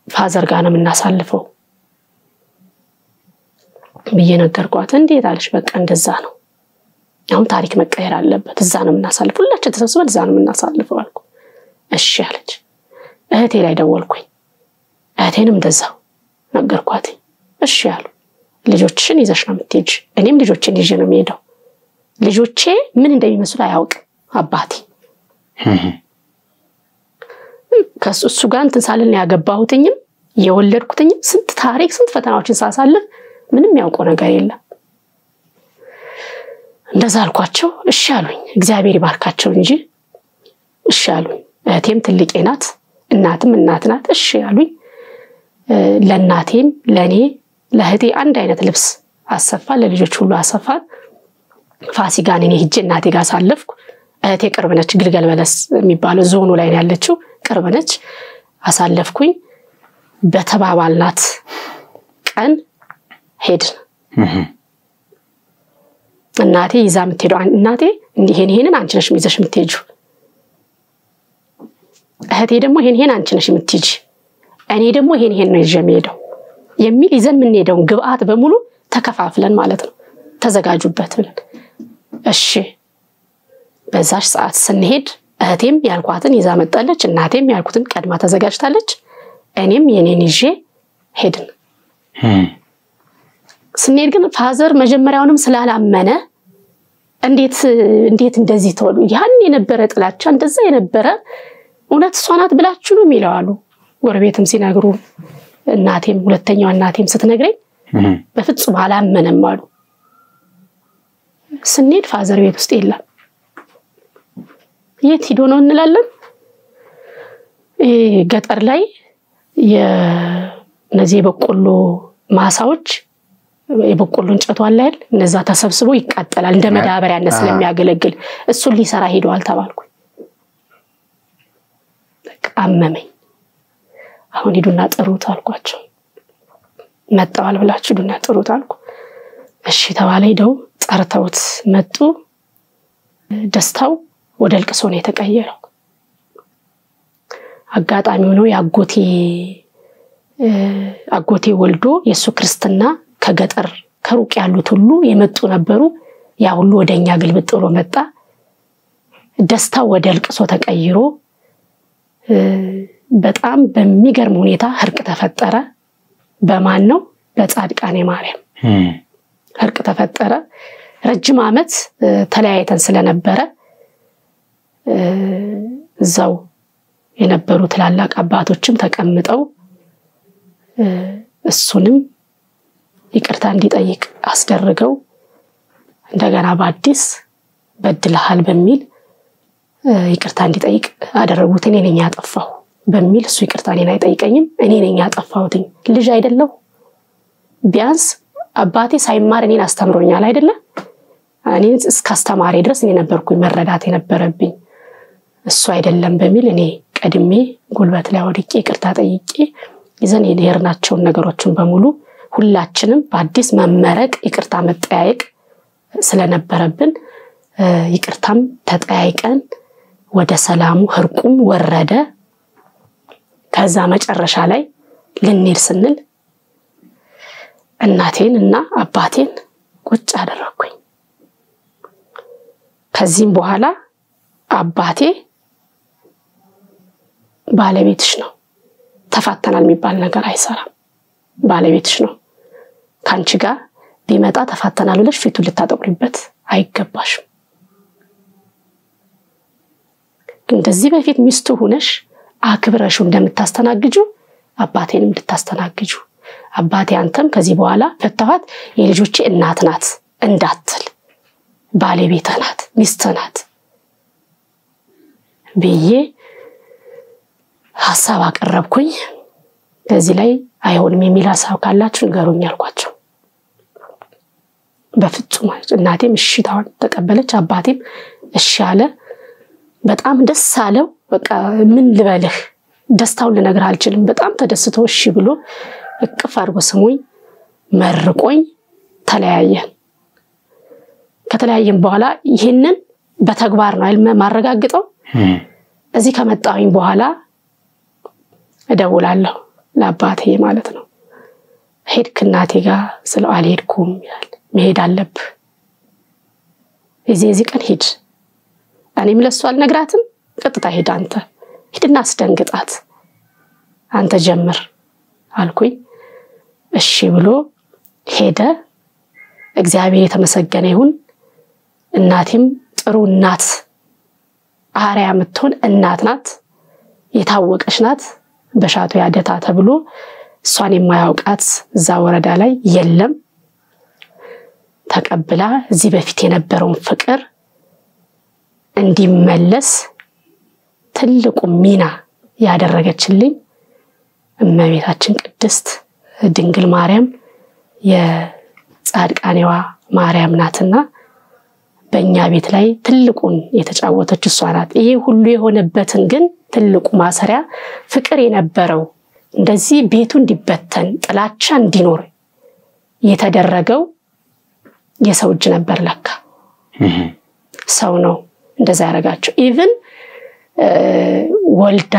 ፋዘር ጋር ነው የምናሳልፈው በየነገርኳት እንዴት አለች በቃ እንደዛ ነው አሁን ታሪክ መቀየር አለበት እዛ ነው የምናሳልፈው ሁላችን ተሰብስበን እዛ ነው የምናሳልፈው አልኩ እሺ አለች እህቴ ላይ ደወልኩኝ እህቴንም እንደዛው ነገርኳት እሺ አሉ ልጆችሽን ይዘሽ ነው የምትሄጂ እኔም ልጆችን ይዤ ነው የምሄደው ልጆቼ ምን እንደሚመስሉ አያውቅ አባቴ ከሱ ጋር እንትን ሳልን ያገባሁትኝም የወለድኩትኝም ስንት ታሪክ ስንት ፈተናዎችን ሳሳልፍ ምንም ያውቀው ነገር የለም እንደዛ አልኳቸው እሺ አሉኝ እግዚአብሔር ይባርካቸው እንጂ እሺ አሉኝ እህቴም ትልቄ ናት እናትም እናት ናት እሺ አሉኝ ለእናቴም ለኔ ለህቴ አንድ አይነት ልብስ አሰፋ ለልጆች ሁሉ አሰፋ ፋሲካን እኔ ሄጄ እናቴ ጋር ሳለፍኩ እህቴ ቅርብ ነች ግልገል በለስ የሚባለው ዞኑ ላይ ነው ያለችው ቅርብ ነች አሳለፍኩኝ በተባባልናት ቀን ሄድን እናቴ ይዛ የምትሄደው እናቴ ይሄንን አንቺ ነሽ ይዘሽ የምትሄጂው እህቴ ደግሞ ይሄን አንቺ ነሽ የምትሄጂ እኔ ደግሞ ይሄን ነው ይዤ የምሄደው የሚል ይዘን ምን ሄደው ግብአት በሙሉ ተከፋፍለን ማለት ነው ተዘጋጁበት ብለን እሺ በዛሽ ሰዓት ስንሄድ እህቴም ያልኳትን ይዛ መጣለች እናቴም ያልኩትን ቀድማ ተዘጋጅታለች እኔም የኔን ይዤ ሄድን ስንሄድ ግን ፋዘር መጀመሪያውንም ስላላመነ እንዴት እንደዚህ ተወሉ ያን የነበረ ጥላቻ እንደዛ የነበረ እውነት ሷናት ብላችሁ ነው የሚላሉ ጎረቤትም ሲነግሩ እናቴም ሁለተኛው እናቴም ስትነግረኝ በፍጹም አላመነም አሉ ስንሄድ ፋዘር ቤት ውስጥ የለም የት ሄዶ ነው እንላለን ገጠር ላይ የነዚህ በቆሎ ማሳዎች የበቆሎ እንጨቱ አለ አይደል እነዛ ተሰብስቦ ይቃጠላል እንደ መዳበሪያነት ስለሚያገለግል እሱን ሊሰራ ሄዷል ተባልኩ አመመኝ አሁን ሄዱና ጥሩት አልኳቸው መጣዋል ብላችሁ ሄዱና ጥሩት አልኩ እሺ ተባለ ሄደው ጠርተውት መጡ ደስታው ወደ ልቅሶ ነው የተቀየረው አጋጣሚው ነው አጎቴ ወልዶ የሱ ክርስትና ከገጠር ከሩቅ ያሉት ሁሉ የመጡ ነበሩ ያ ሁሉ ወደኛ ግልብጥ ብሎ መጣ ደስታው ወደ ልቅሶ ተቀይሮ በጣም በሚገርም ሁኔታ ህርቅ ተፈጠረ በማን ነው በጻድቃኔ ማርያም ህርቅ ተፈጠረ ረጅም አመት ተለያይተን ስለነበረ እዛው የነበሩ ትላልቅ አባቶችም ተቀምጠው እሱንም ይቅርታ እንዲጠይቅ አስደረገው እንደገና በአዲስ በድለሃል በሚል ይቅርታ እንዲጠይቅ አደረጉት እኔ ነኝ ያጠፋው በሚል እሱ ይቅርታ እኔን አይጠይቀኝም እኔ ነኝ ያጠፋሁት ልጅ አይደለም ቢያንስ አባቴ ሳይማር እኔን አስተምሮኛል አይደለ እኔን እስከ አስተማሪ ድረስ እኔ ነበርኩኝ መረዳት የነበረብኝ እሱ አይደለም በሚል እኔ ቀድሜ ጉልበት ላይ ወድቄ ይቅርታ ጠይቄ ይዘን የሄርናቸው ነገሮችን በሙሉ ሁላችንም በአዲስ መመረቅ ይቅርታ መጠያየቅ ስለነበረብን ይቅርታም ተጠያይቀን ወደ ሰላሙ ህርቁም ወረደ ከዛ መጨረሻ ላይ ልንሄድ ስንል እናቴንና አባቴን ቁጭ አደረኩኝ ከዚህም በኋላ አባቴ ባለቤትሽ ነው ተፋተናል የሚባል ነገር አይሰራም ባለቤትሽ ነው ካንቺ ጋር ቢመጣ ተፋተናል ብለሽ ፊቱ ልታጠቁሪበት አይገባሽም እንደዚህ በፊት ሚስቱ ሆነሽ አክብረሽው እንደምታስተናግጁ አባቴንም ልታስተናግጁ አባቴ አንተም ከዚህ በኋላ ፈታኋት የልጆቼ እናት ናት እንዳትል ባለቤት ናት ሚስት ናት ብዬ ሐሳብ አቀረብኩኝ በዚህ ላይ አይሆንም የሚል ሐሳብ ካላችሁ ንገሩኝ አልኳቸው በፍጹም እናቴም እሺ ተቀበለች አባቴም እሺ አለ በጣም ደስ አለው በቃ ምን ልበልህ ደስታውን ልነግር አልችልም በጣም ተደስቶ እሺ ብሎ እቅፍ አድርጎ ስሙኝ መርቆኝ ተለያየን ከተለያየን በኋላ ይሄንን በተግባር ነው አይልም ማረጋግጠው እዚህ ከመጣሁኝ በኋላ እደውላለሁ ለአባቴ ማለት ነው ሄድክ እናቴ ጋር ስለው አልሄድኩም ይላል መሄድ አለብህ እዚህ ቀን ሄድ እኔም ለሷ አልነግራትም ቀጥታ ሄድ አንተ ሄድና አስደንግጣት አንተ ጀምር አልኩኝ እሺ ብሎ ሄደ እግዚአብሔር የተመሰገነ ይሁን እናቴም ጥሩ እናት አሪያ ምትሆን እናት ናት የታወቀች ናት በሻቶ ያደታ ተብሎ እሷን የማያውቃት እዛ ወረዳ ላይ የለም ተቀብላ እዚህ በፊት የነበረውን ፍቅር እንዲመለስ ትልቁ ሚና ያደረገችልኝ እመቤታችን ቅድስት ድንግል ማርያም የጻድቃኔዋ ማርያም ናትና በእኛ ቤት ላይ ትልቁን የተጫወተች እሷ ናት ይሄ ሁሉ የሆነበትን ግን ትልቁ ማሰሪያ ፍቅር የነበረው እንደዚህ ቤቱ እንዲበተን ጥላቻ እንዲኖር የተደረገው የሰው እጅ ነበር ለካ ሰው ነው እንደዛ ያረጋቸው ኢቭን ወልዳ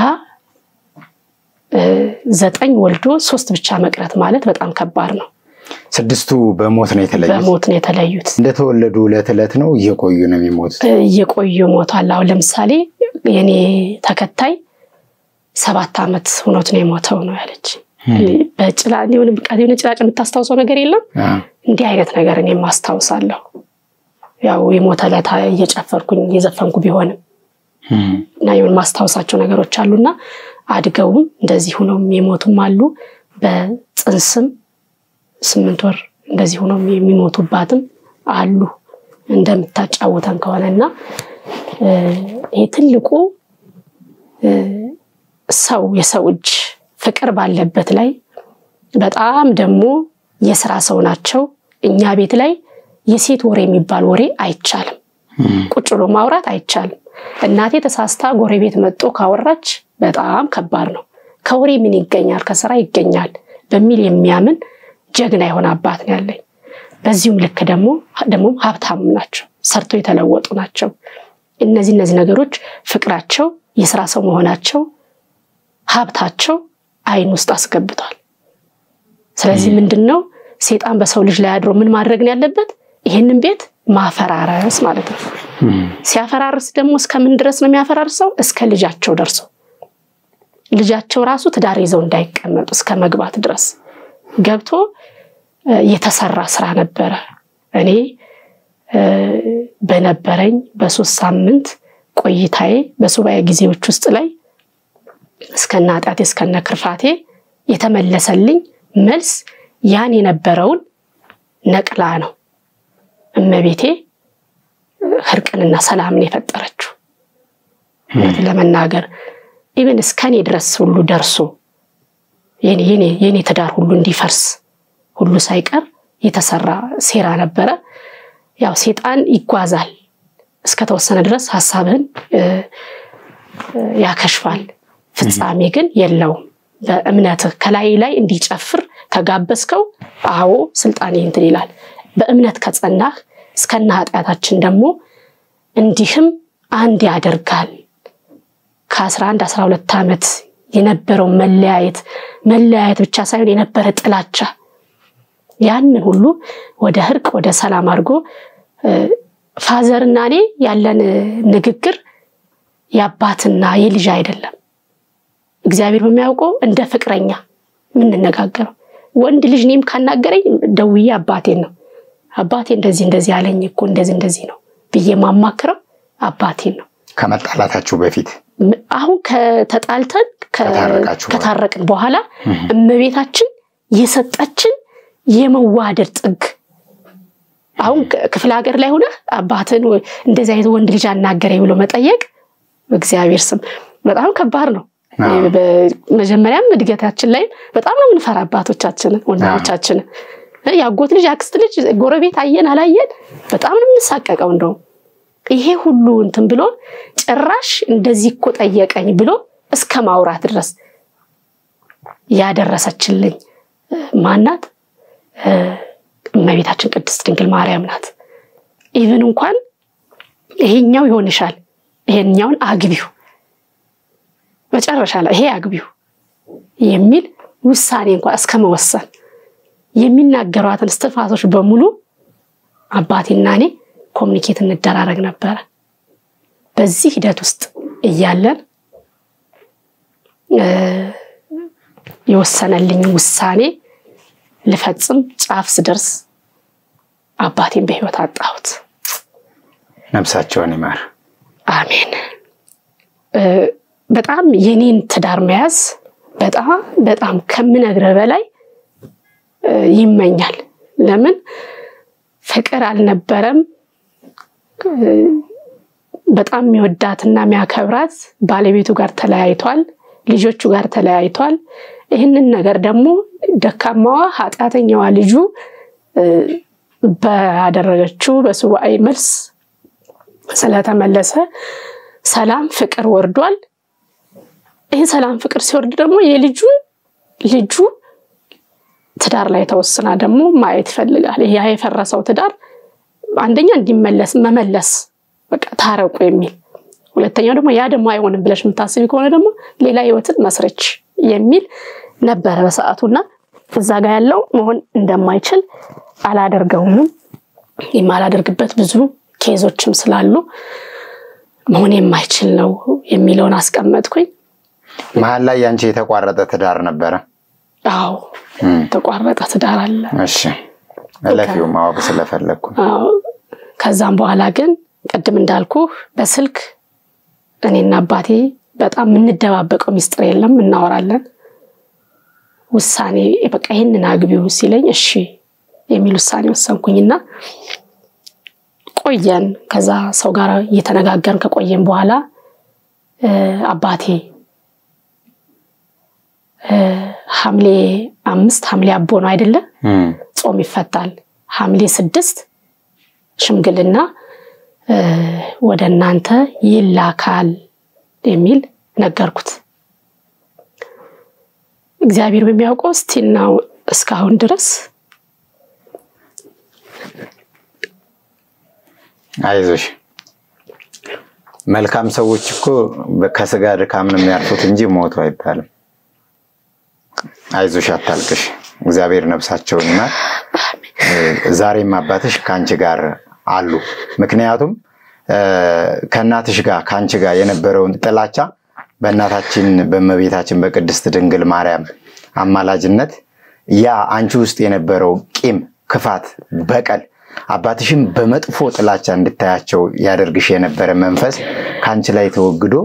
9 ወልዶ 3 ብቻ መቅረት ማለት በጣም ከባድ ነው
6ቱ በሞት ነው የተለዩት
እንደተወለዱ
ለተለት ነው እየቆዩ ነው የሚሞቱት
እየቆዩ ሞታል አሁን ለምሳሌ የኔ ተከታይ 7 አመት ሆኖት ነው የሞተው ነው ያለች በጭላን የሆነ ብቃት የሆነ ጭላጭ የምታስተውሰው ነገር የለም እንዲህ አይነት ነገር እኔ ማስተውሳለሁ ያው የሞተለታ እየጨፈርኩኝ እየዘፈንኩ ቢሆንም እና የሆነ ማስተውሳቸው ነገሮች አሉና አድገውም እንደዚህ ሆነው የሚሞቱም አሉ በጽንስም 8 ወር እንደዚህ ሆነው የሚሞቱባትም አሉ እንደምታጫውተን ከሆነና ይሄ ትልቁ ሰው የሰው እጅ ፍቅር ባለበት ላይ በጣም ደግሞ የሥራ ሰው ናቸው እኛ ቤት ላይ የሴት ወሬ የሚባል ወሬ አይቻልም ቁጭ ብሎ ማውራት አይቻልም እናቴ ተሳስታ ጎረቤት መጥቶ ካወራች በጣም ከባድ ነው ከወሬ ምን ይገኛል ከሥራ ይገኛል በሚል የሚያምን ጀግና የሆነ አባት ነው ያለኝ በዚህም ልክ ደግሞ ሀብታም ናቸው ሰርቶ የተለወጡ ናቸው እነዚህ ነገሮች ፍቅራቸው የሥራ ሰው መሆናቸው ሀብታቸው አይን ውስጥ አስገብቷል ስለዚህ ምንድነው ሰይጣን በሰው ልጅ ላይ አድሮ ምን ማድረግ ነው ያለበት ይሄንን ቤት ማፈራረስ ማለት ነው ሲያፈራርስ ደግሞ እስከምን ድረስ ነው የሚያፈራርሰው እስከ ልጃቸው ደርሶ ልጃቸው ራሱ ትዳር ይዘው እንዳይቀመጡ እስከ መግባት ድረስ ገብቶ የተሰራ ስራ ነበር እኔ በነበረኝ በ3 ሳምንት ቆይታዬ በሱባኤ ጊዜዎች ውስጥ ላይ እስከና ኃጢአቴ እስከና ክርፋቴ የተመለሰልኝ መልስ ያን የነበረውን ነቅላ ነው እመቤቴ ህርቅንና ሰላምን የፈጠረችው ለመናገር ኢቭን እስከኔ ድረስ ሁሉ ደርሶ የኔ ትዳር ሁሉ እንዲፈርስ ሁሉ ሳይቀር የተሰራ ሴራ ነበረ ያው ሰይጣን ይጓዛል እስከ ተወሰነ ድረስ ሐሳብን ያከሽፋል ፍጻሜ ግን የለውም በእምነት ከላይ ላይ እንዲጨፍር ከጋበስከው አዎ ስልጣኔ እንትን ይላል በእምነት ከጸናህ እስከና ኃጢአታችን ደግሞ እንዲህም አንድ ያደርጋል ከ11 12 ዓመት የነበረው መለያየት ብቻ ሳይሆን የነበረ ጥላቻ ያን ሁሉ ወደ ህርቅ ወደ ሰላም አድርጎ ፋዘርና እኔ ያለን ንግግር ያባትና የልጅ አይደለም እግዚአብሔር በሚያውቀው እንደ ፍቅረኛ ምን እንነጋገረው ወንድ ልጅ ነኝ ካናገረኝ ደውዬ አባቴን ነው አባቴ እንደዚህ ያለኝ እኮ እንደዚህ ነው ብዬ ማማክረው አባቴን ነው
ከመጣላታችሁ በፊት
አሁን ከተጣልተን ከታረቅን በኋላ እመቤታችን የሰጠችን የመዋደድ ጥግ አሁን ክፍለ ሀገር ላይ ሆነ አባትን እንደዚህ አይነት ወንድ ልጅ አናገረኝ ብሎ መጠየቅ በእግዚአብሔር ስም በጣም ከባድ ነው በመጀመሪያም እድገታችን ላይ በጣም ነው ምንፈራ አባቶቻችንን ወንድሞቻችንን ያጎት ልጅ አክስት ልጅ ጎረቤት አየን አላየን በጣም ነው ምንሳቀቀው እንደው ይሄ ሁሉ እንትን ብሎ ጭራሽ እንደዚህ እኮ ጠየቀኝ ብሎ እስከ ማውራት ድረስ ያደረሰችልኝ ማናት እመቤታችን ቅድስት ድንግል ማርያም ናት ኢቭን እንኳን ይሄኛው ይሆንሻል ይሄኛውን አግቢው መጨረሻ ላይ ይሄ አግቢው የሚል ውሳኔ እንኳን እስከመወሰን የሚናገሯትን እስትንፋሶች በሙሉ አባቴና እኔ ኮሙኒኬት እንደራረግ ነበር በዚህ ሂደት ውስጥ እያለን የወሰነልኝ ውሳኔ ለፈጽም ጫፍ ስደርስ አባቴን በህይወት አጣሁት
ነፍሳቸውን ይማር
አሜን በጣም የኔን ትዳር መያዝ በጣም ከምነግረው በላይ ይመኛል ለምን ፍቅር አልነበረም በጣም የሚወዳትና የሚያከብራት ባለቤቱ ጋር ተለያይቷል ልጆቹ ጋር ተለያይቷል ይሄንን ነገር ደግሞ ደካማዋ ኃጢአተኛዋ ልጁ ባደረገችው በሱባኤ መልስ ስለተመለሰ ሰላም ፍቅር ወርዷል ይሄ ሰላም ፍቅር ሲወርድ ደግሞ ልጁ ትዳር ላይ ተወስና ደግሞ ማየት ይፈልጋል ይሄ የፈረሰው ትዳር አንደኛ እንዲመለስ መመለስ በቃ ታረቁ የሚል ሁለተኛው ደግሞ ያ ደግሞ አይሆንም ብለሽ ምታስቢ ከሆነ ደግሞ ሌላ ህይወትን መስረች የሚል ነበር በሰዓቱና እዛ ጋር ያለው መሆን እንደማይችል አላደርገውም የማላደርግበት ብዙ ኬዞችም ስላሉ መሆን የማይችል ነው የሚለውን አስቀመጥኩኝ
መሃል ላይ ያንቺ የተቋረጠ ትዳር ነበር
አዎ ተቋረጠ ትዳር አለ
እሺ ለፊው ማወቅ ስለፈለኩ
ከዛም በኋላ ግን ቀድም እንዳልኩ በስልክ እኔና አባቴ በጣም ምንደባበቀው ሚስጥር የለም እናወራለን ውሳኔ በቃ ይሄንን አግቢው ሲለኝ እሺ የሚል ውሳኔ ወሰንኩኝና ቆየን ከዛ ሰው ጋር እየተነጋገርን ከቆየን በኋላ አባቴ ሐምሌ 5 ሐምሌ አቦ ነው አይደለ ጾም ይፈታል ሐምሌ 6 ሽምግልና ወደ እናንተ ይላካል የሚል ነገርኩት እግዚአብሔር በሚያውቀው ስቲልናው እስካሁን ድረስ
አይዞሽ መልካም ሰዎች እኮ ከስጋ ድካም ነው የሚያርፉት እንጂ ሞቱ አይባልም አይዞሽ አታልቅሽ እግዚአብሔር ነፍሳቸውንና ዛሬም አባትሽ ካንቺ ጋር አሉ ምክንያቱም ከናትሽ ጋር ካንቺ ጋር የነበረውን ጥላቻ በእናታችን በመቤታችን በቅድስት ድንግል ማርያም አማላጅነት ያ አንቺ ውስጥ የነበረው ቂም ክፋት በቀል አባትሽም በመጥፎ ጥላቻ እንድታያቸው ያደርግሽ የነበረ መንፈስ ካንቺ ላይ ተወግዶ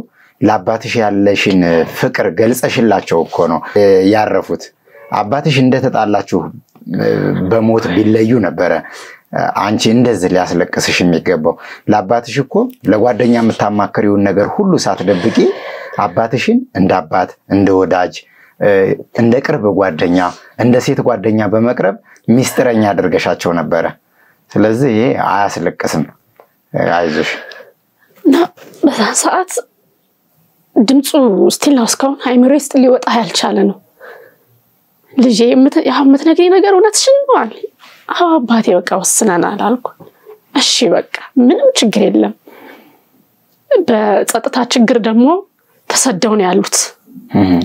ለአባትሽ ያለሽን ፍቅር ገልጸሽላቸው እኮ ነው ያረፉት። አባትሽ እንደተጣላችሁ በሞት ቢለዩ ነበር አንቺ እንደዚህ ሊያስለቅስሽ የሚገባው። ለአባትሽ እኮ ለጓደኛ የምታማክሪውን ነገር ሁሉ ሳትደብቂ አባትሽን እንደ አባት እንደ ወዳጅ እንደ ቅርብ ጓደኛ እንደ ሴት ጓደኛ በመቅረብ ሚስጥረኛ አድርገሻቸው ነበር። ስለዚህ ይሄ አያስለቅስም። አይዞሽ
በዛ ሰዓት ድምጹ ስቲል ነው እስካሁን አይምሮዬ ውስጥ ሊወጣ ያልቻለ ነው። ልጄ የምትነግሪኝ ነገር እውነትሽን ነው አለ። አባቴ በቃ ወስነናል አልኩ። እሺ በቃ ምንም ችግር የለም። በጸጥታ ችግር ደግሞ ተሰደው ነው ያሉት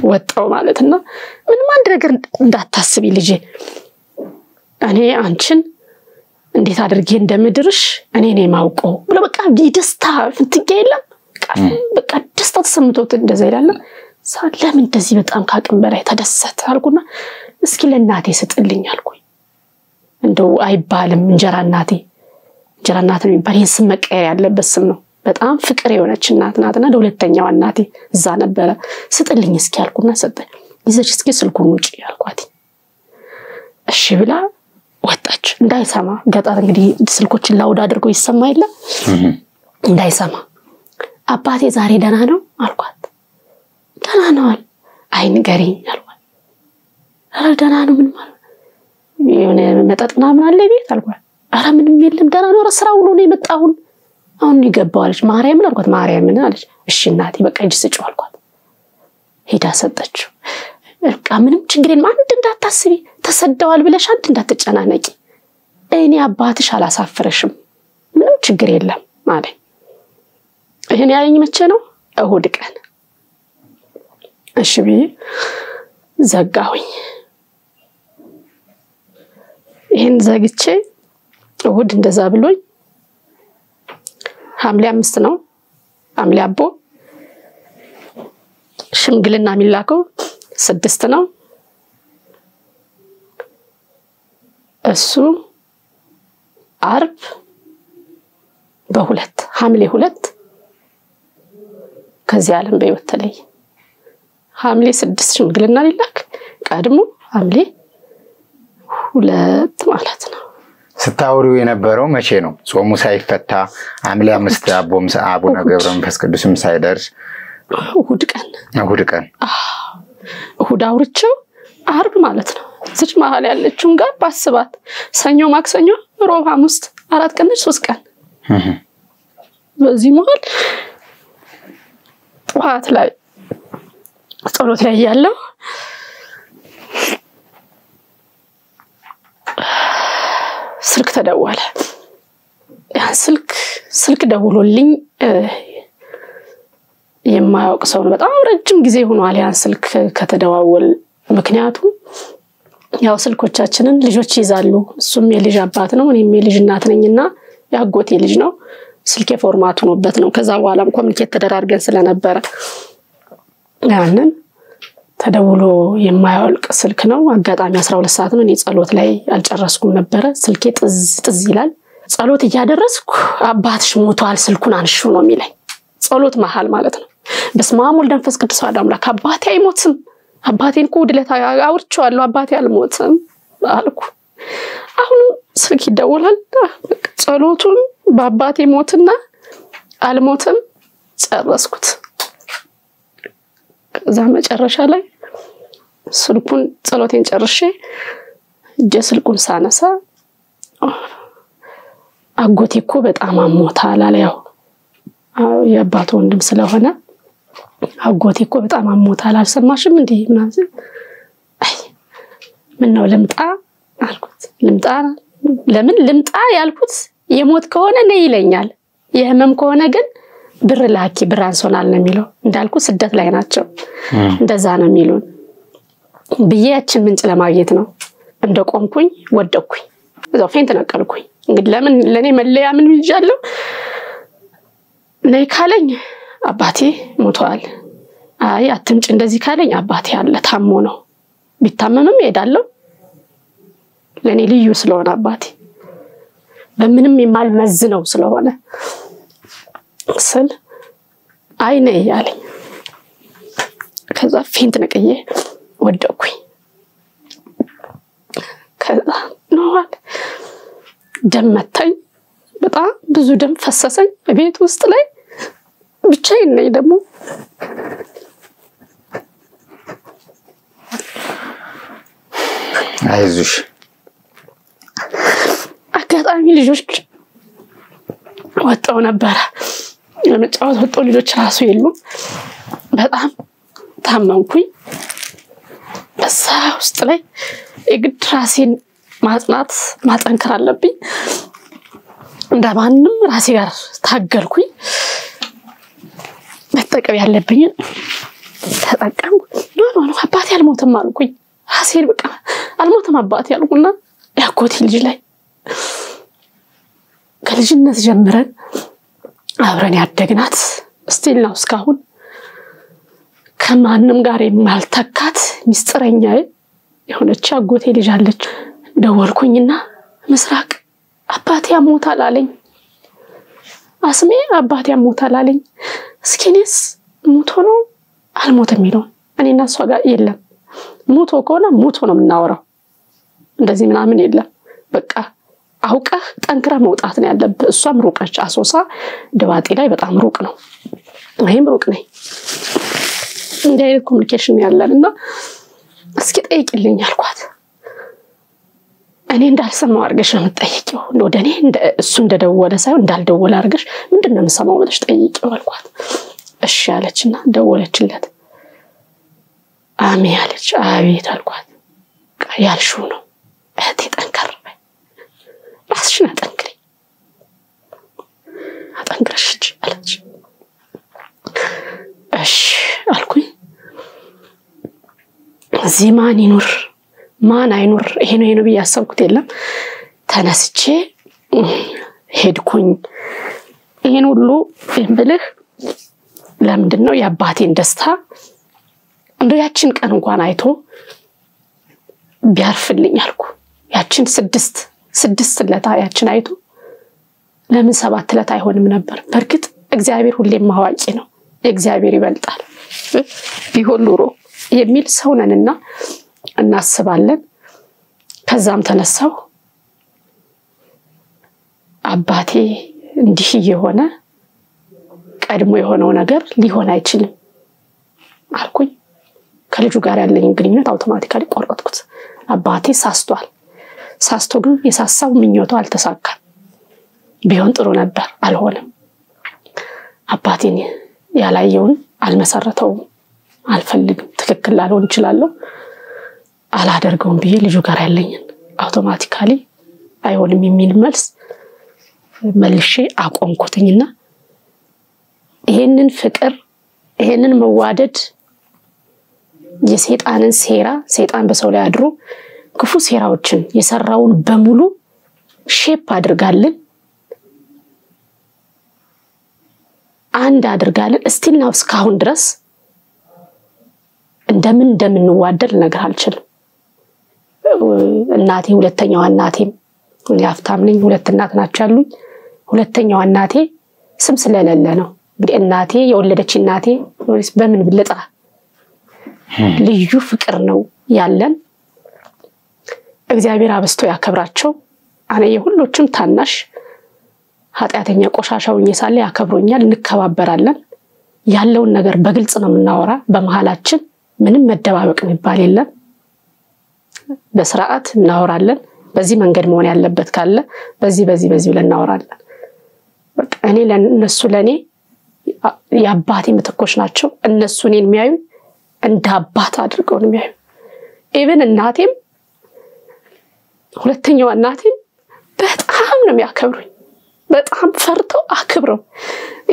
ወጣው ማለትና ምንም አንድ ነገር እንዳታስቢ ልጄ እኔ አንቺን እንዴት አድርጌ እንደምድርሽ እኔ ነኝ ማውቀው ብሎ በቃ ደስታ ፍትጌ የለም በቃ ደስታ ተሰምቶት እንደዛ ይላል። ለምን እንደዚህ በጣም ካቅም በላይ ተደሰተ አልኩና እስኪ ለእናቴ ስጥልኝ አልኩኝ። እንደው አይባልም እንጀራ እናቴ የሚባል ስም መቀየር ያለበት ስም ነው። በጣም ፍቅር የሆነች እናት ናትና ለሁለተኛው እናቴ እዛ ነበረ ስጥልኝ እስኪ አልኩና ሰጠኝ። ይዘሽ እስኪ ስልኩን ውጪ አልኳት። እሺ ብላ ወጣች እንዳይሰማ። ገጣር እንግዲህ ስልኮችን ላውድ አድርጎ ይሰማ የለ እንዳይሰማ። አባቴ ዛሬ ደህና ነው አልኳት። ደህና ነው አለ። አይ ንገሪኝ አልኳት። አረ ደህና ነው ምን ማለት የሆነ መጠጥ ምናምን አለ ቤት አልኳት። አረ ምንም የለም ደህና ነው ስራ ውሎ ነው የመጣው አሁን ይገባው አለች። ማርያምን አልኳት። ማርያምን አለች። እሺ እናቴ በቃ እጅ ስጪው አልኳት። ሄዳ ሰጠችው። በቃ ምንም ችግር የለም አንድ እንዳታስቢ ተሰደዋል ብለሽ አንድ እንዳትጨናነቂ እኔ አባትሽ አላሳፍረሽም ምንም ችግር የለም ማለት ይሄን ያለኝ መቼ ነው? እሁድ ቀን። እሺ ብዬ ዘጋሁኝ። ይሄን ዘግቼ እሁድ እንደዛ ብሎኝ ሐምሌ 5 ነው ሐምሌ አቦ ሽምግልና የሚላከው 6 ነው። እሱ አርብ በ2 ሐምሌ 2 ከዚህ ዓለም በህይወት ተለየ። ሐምሌ 6 ሽምግልና ሊላክ ቀድሞ ሐምሌ 2 ማለት ነው።
ስታወሪው የነበረው መቼ ነው? ጾሙ ሳይፈታ ሐምሌ 5 አቡነ ገብረ መንፈስ ቅዱስም ሳይደርስ
እሁድ ቀን
እሁድ አውርቼው አርብ ማለት ነው። እዚህ መሀል ያለችውን ጋር ባስባት ሰኞ ማክሰኞ ሮብ ሐሙስ 4 ቀን 3 ቀን በዚህ መሀል ጠዋት ላይ ጸሎት ላይ ያለው ስልክ ተደወለ። ያን ስልክ ደውሎልኝ የማያውቅ ሰው ነው። በጣም ረጅም ጊዜ ሆኗል ያን ስልክ ከተደዋወል። ምክንያቱም ያው ስልኮቻችንን ልጆች ይዛሉ። እሱም የልጅ አባት ነው እኔም የልጅ እናት ነኝና ያጎቴ ልጅ ነው። ስልኬ ፎርማቱ ነውበት ነው። ከዛ በኋላም ኮሙኒኬት ተደራርገን ስለነበረ ያንን ተደውሎ የማያልቅ ስልክ ነው። አጋጣሚ 12 ሰዓት ነው። እኔ ጸሎት ላይ አልጨረስኩም ነበር። ስልኬ ጥዝ ይላል። ጸሎት እያደረስኩ አባትሽ ሞቷል ስልኩን አንሹ ነው የሚለኝ። ጸሎት መሃል ማለት ነው። በስመ አብ ወወልድ ወመንፈስ ቅዱስ አሐዱ አምላክ። አባቴ አይሞትም። አባቴን ኮድለታ አውርቼዋለሁ። አባቴ አልሞትም አልኩ። አሁን ስልክ ይደውላል። ጸሎቱን በአባቴ ሞትና አልሞትም ጨረስኩት። ከዛ መጨረሻ ላይ ስልኩን ጸሎቴን ጨርሼ ስልኩን ሳነሳ አጎቴ እኮ በጣም አሞታል አለ። ያው የአባቱ ወንድም ስለሆነ አጎቴ እኮ በጣም አሞታል አልሰማሽም እንዴ ምናምን። አይ ምን ነው ልምጣ አልኩት። ልምጣ ለምን ልምጣ ያልኩት የሞት ከሆነ ነይ ይለኛል። የህመም ከሆነ ግን ብር ላኪ ብር አንሶናል ነው የሚለው። እንዳልኩ ስደት ላይ ናቸው እንደዛ ነው የሚሉን። በየያችን ምንጭ ለማግኘት ነው እንደቆምኩኝ ወደኩኝ። እዛው ፌንት ነቀልኩኝ። እንግዲህ ለምን ለኔ መለያ ምን ይጃለው ነይ ካለኝ አባቴ ሞቷል። አይ አትምጭ እንደዚህ ካለኝ አባቴ አለ ታሞ ነው። ቢታመምም ይሄዳለው ለኔ ልዩ ስለሆነ አባቴ በምንም የማልመዝነው ስለሆነ ስል አይኔ ያለኝ ከዛ ፊንት ነቀየ ወደኩኝ ከዛ ነዋል ደም መታኝ በጣም ብዙ ደም ፈሰሰኝ ቤት ውስጥ ላይ ብቻዬን ነኝ ደግሞ
አይዞሽ
አጋጣሚ ልጆች ወጣው ነበር ለመጫወት ወጣው ልጆች ራሱ የሉም በጣም ታመምኩኝ በዛ ውስጥ ላይ የግድ ራሴን ማጽናት ማጠንከር አለብኝ እንደማንም ራሴ ጋር ታገልኩኝ መጠቀም ያለብኝ ተጠቀም ኖ አባቴ አልሞተም አልኩኝ ራሴን በቃ አልሞተም አባቴ አልኩና ያኮቴ ልጅ ላይ ከልጅነት ጀምረን አብረን ያደግናት ስቲል ነው እስካሁን ከማንም ጋር የማልተካት ሚስጥረኛዬ የሆነች አጎቴ ልጅ አለች ደወልኩኝና ምስራቅ አባቴ ያሞታል አለኝ አስሜ አባቴ ያሞታል አለኝ እስኪኔስ ሞቶ ነው አልሞተም ይለው እኔና እሷ ጋር የለም ሞቶ ከሆነ ሞቶ ነው የምናወራው እንደዚህ ምናምን የለም በቃ አውቀህ ጠንክራ መውጣት ነው ያለብህ እሷም ሩቀች አሶሳ ደባጤ ላይ በጣም ሩቅ ነው እኔም ሩቅ ነኝ እንዳይል ኮሙኒኬሽን ያለንና እስኪ ጠይቅልኝ አልኳት እኔ እንዳልሰማው አርገሽ ነው የምትጠይቂው ወደኔ እሱ እንደደወለ ሳይሆን እንዳልደወለ አርገሽ ምንድነው የምሰማው ብለሽ ጠይቂው አልኳት እሺ አለችና ደወለችለት አሜ አለች አቤት አልኳት ያልሽው ነው እህቴ ጠንከር በይ ራስሽን አጠንክሪ አጠንክረሽ አለች እሺ አልኩኝ እዚህ ማን ይኑር ማን አይኑር ይሄ ነው በያሰብኩት የለም ተነስቼ ሄድኩኝ ይሄን ሁሉ እንብልህ ለምንድነው ያባቴን ደስታ እንደው ያችን ቀን እንኳን አይቶ ቢያርፍልኝ አልኩ ያችን ስድስት ለታ ያችን አይቶ ለምን 7 ለታ አይሆንም ነበር በርግጥ እግዚአብሔር ሁሌም ማዋቂ ነው እግዚአብሔር ይበልጣል ቢሆን ኑሮ የሚል ሰውነንና እናስባለን ከዛም ተነሳው አባቴ እንዲህ የሆነ ቀድሞ የሆነው ነገር ሊሆን አይችልም አልኩኝ ከልጁ ጋር ያለኝ ግንኙነት አውቶማቲካሊ ቆረጥኩት አባቴ ሳስቶ ግን የሳሳው ምኞቱ አልተሳካም ቢሆን ጥሩ ነበር አልሆነም አባቴን ያላየውን አልመሰረተውም አልፈልግም ትክክል ላልሆን ይችላል አላደርገውም ብዬ ልጁ ጋር ያለኝ አውቶማቲካሊ አይሆንም የሚል መልስ መልሼ አቆምኩትኝና ይሄንን ፍቅር ይሄንን መዋደድ የሰይጣንን ሴራ ሰይጣን በሰው ላይ አድሮ ክፉ ሴራዎችን የሰራውን በሙሉ ሼፕ አድርጋልን አንድ አድርጋልን ስቲል ነው እስካሁን ድረስ እንደምንዋደድ ነገር አልችልም እናቴ ሁለተኛዋ እናቴም ያፍታም ነኝ ሁለት እናት ናቸው ያሉኝ ሁለተኛዋ እናቴ ስም ስለሌለ ነው እንግዲህ እናቴ የወለደች እናቴ ወይስ በምን ብልጣ ልዩ ፍቅር ነው ያለን እግዚአብሔር አብስቶ ያከብራቸው አኔ የሁሉችም ታናሽ ኃጢያተኛ ቆሻሻው እየሳለ ያከብሩኛል እንከባበራለን ያለውን ነገር በግልጽ ነው የምናወራ በመሃላችን ምንም መደባበቅ የሚባል የለም በስርዓት እናወራለን በዚህ መንገድ መሆን ያለበት ካለ በዚህ ብለን እናወራለን በቃ እኔ ለነሱ ለኔ ያባቴ ምትኮች ናቸው እነሱ እኔን የሚያዩ እንደ አባት አድርገው ነው የሚያዩ ኢቭን እናቴም ሁለተኛዋ እናቴም በጣም ነው የሚያከብሩኝ በጣም ፈርተው አክብረው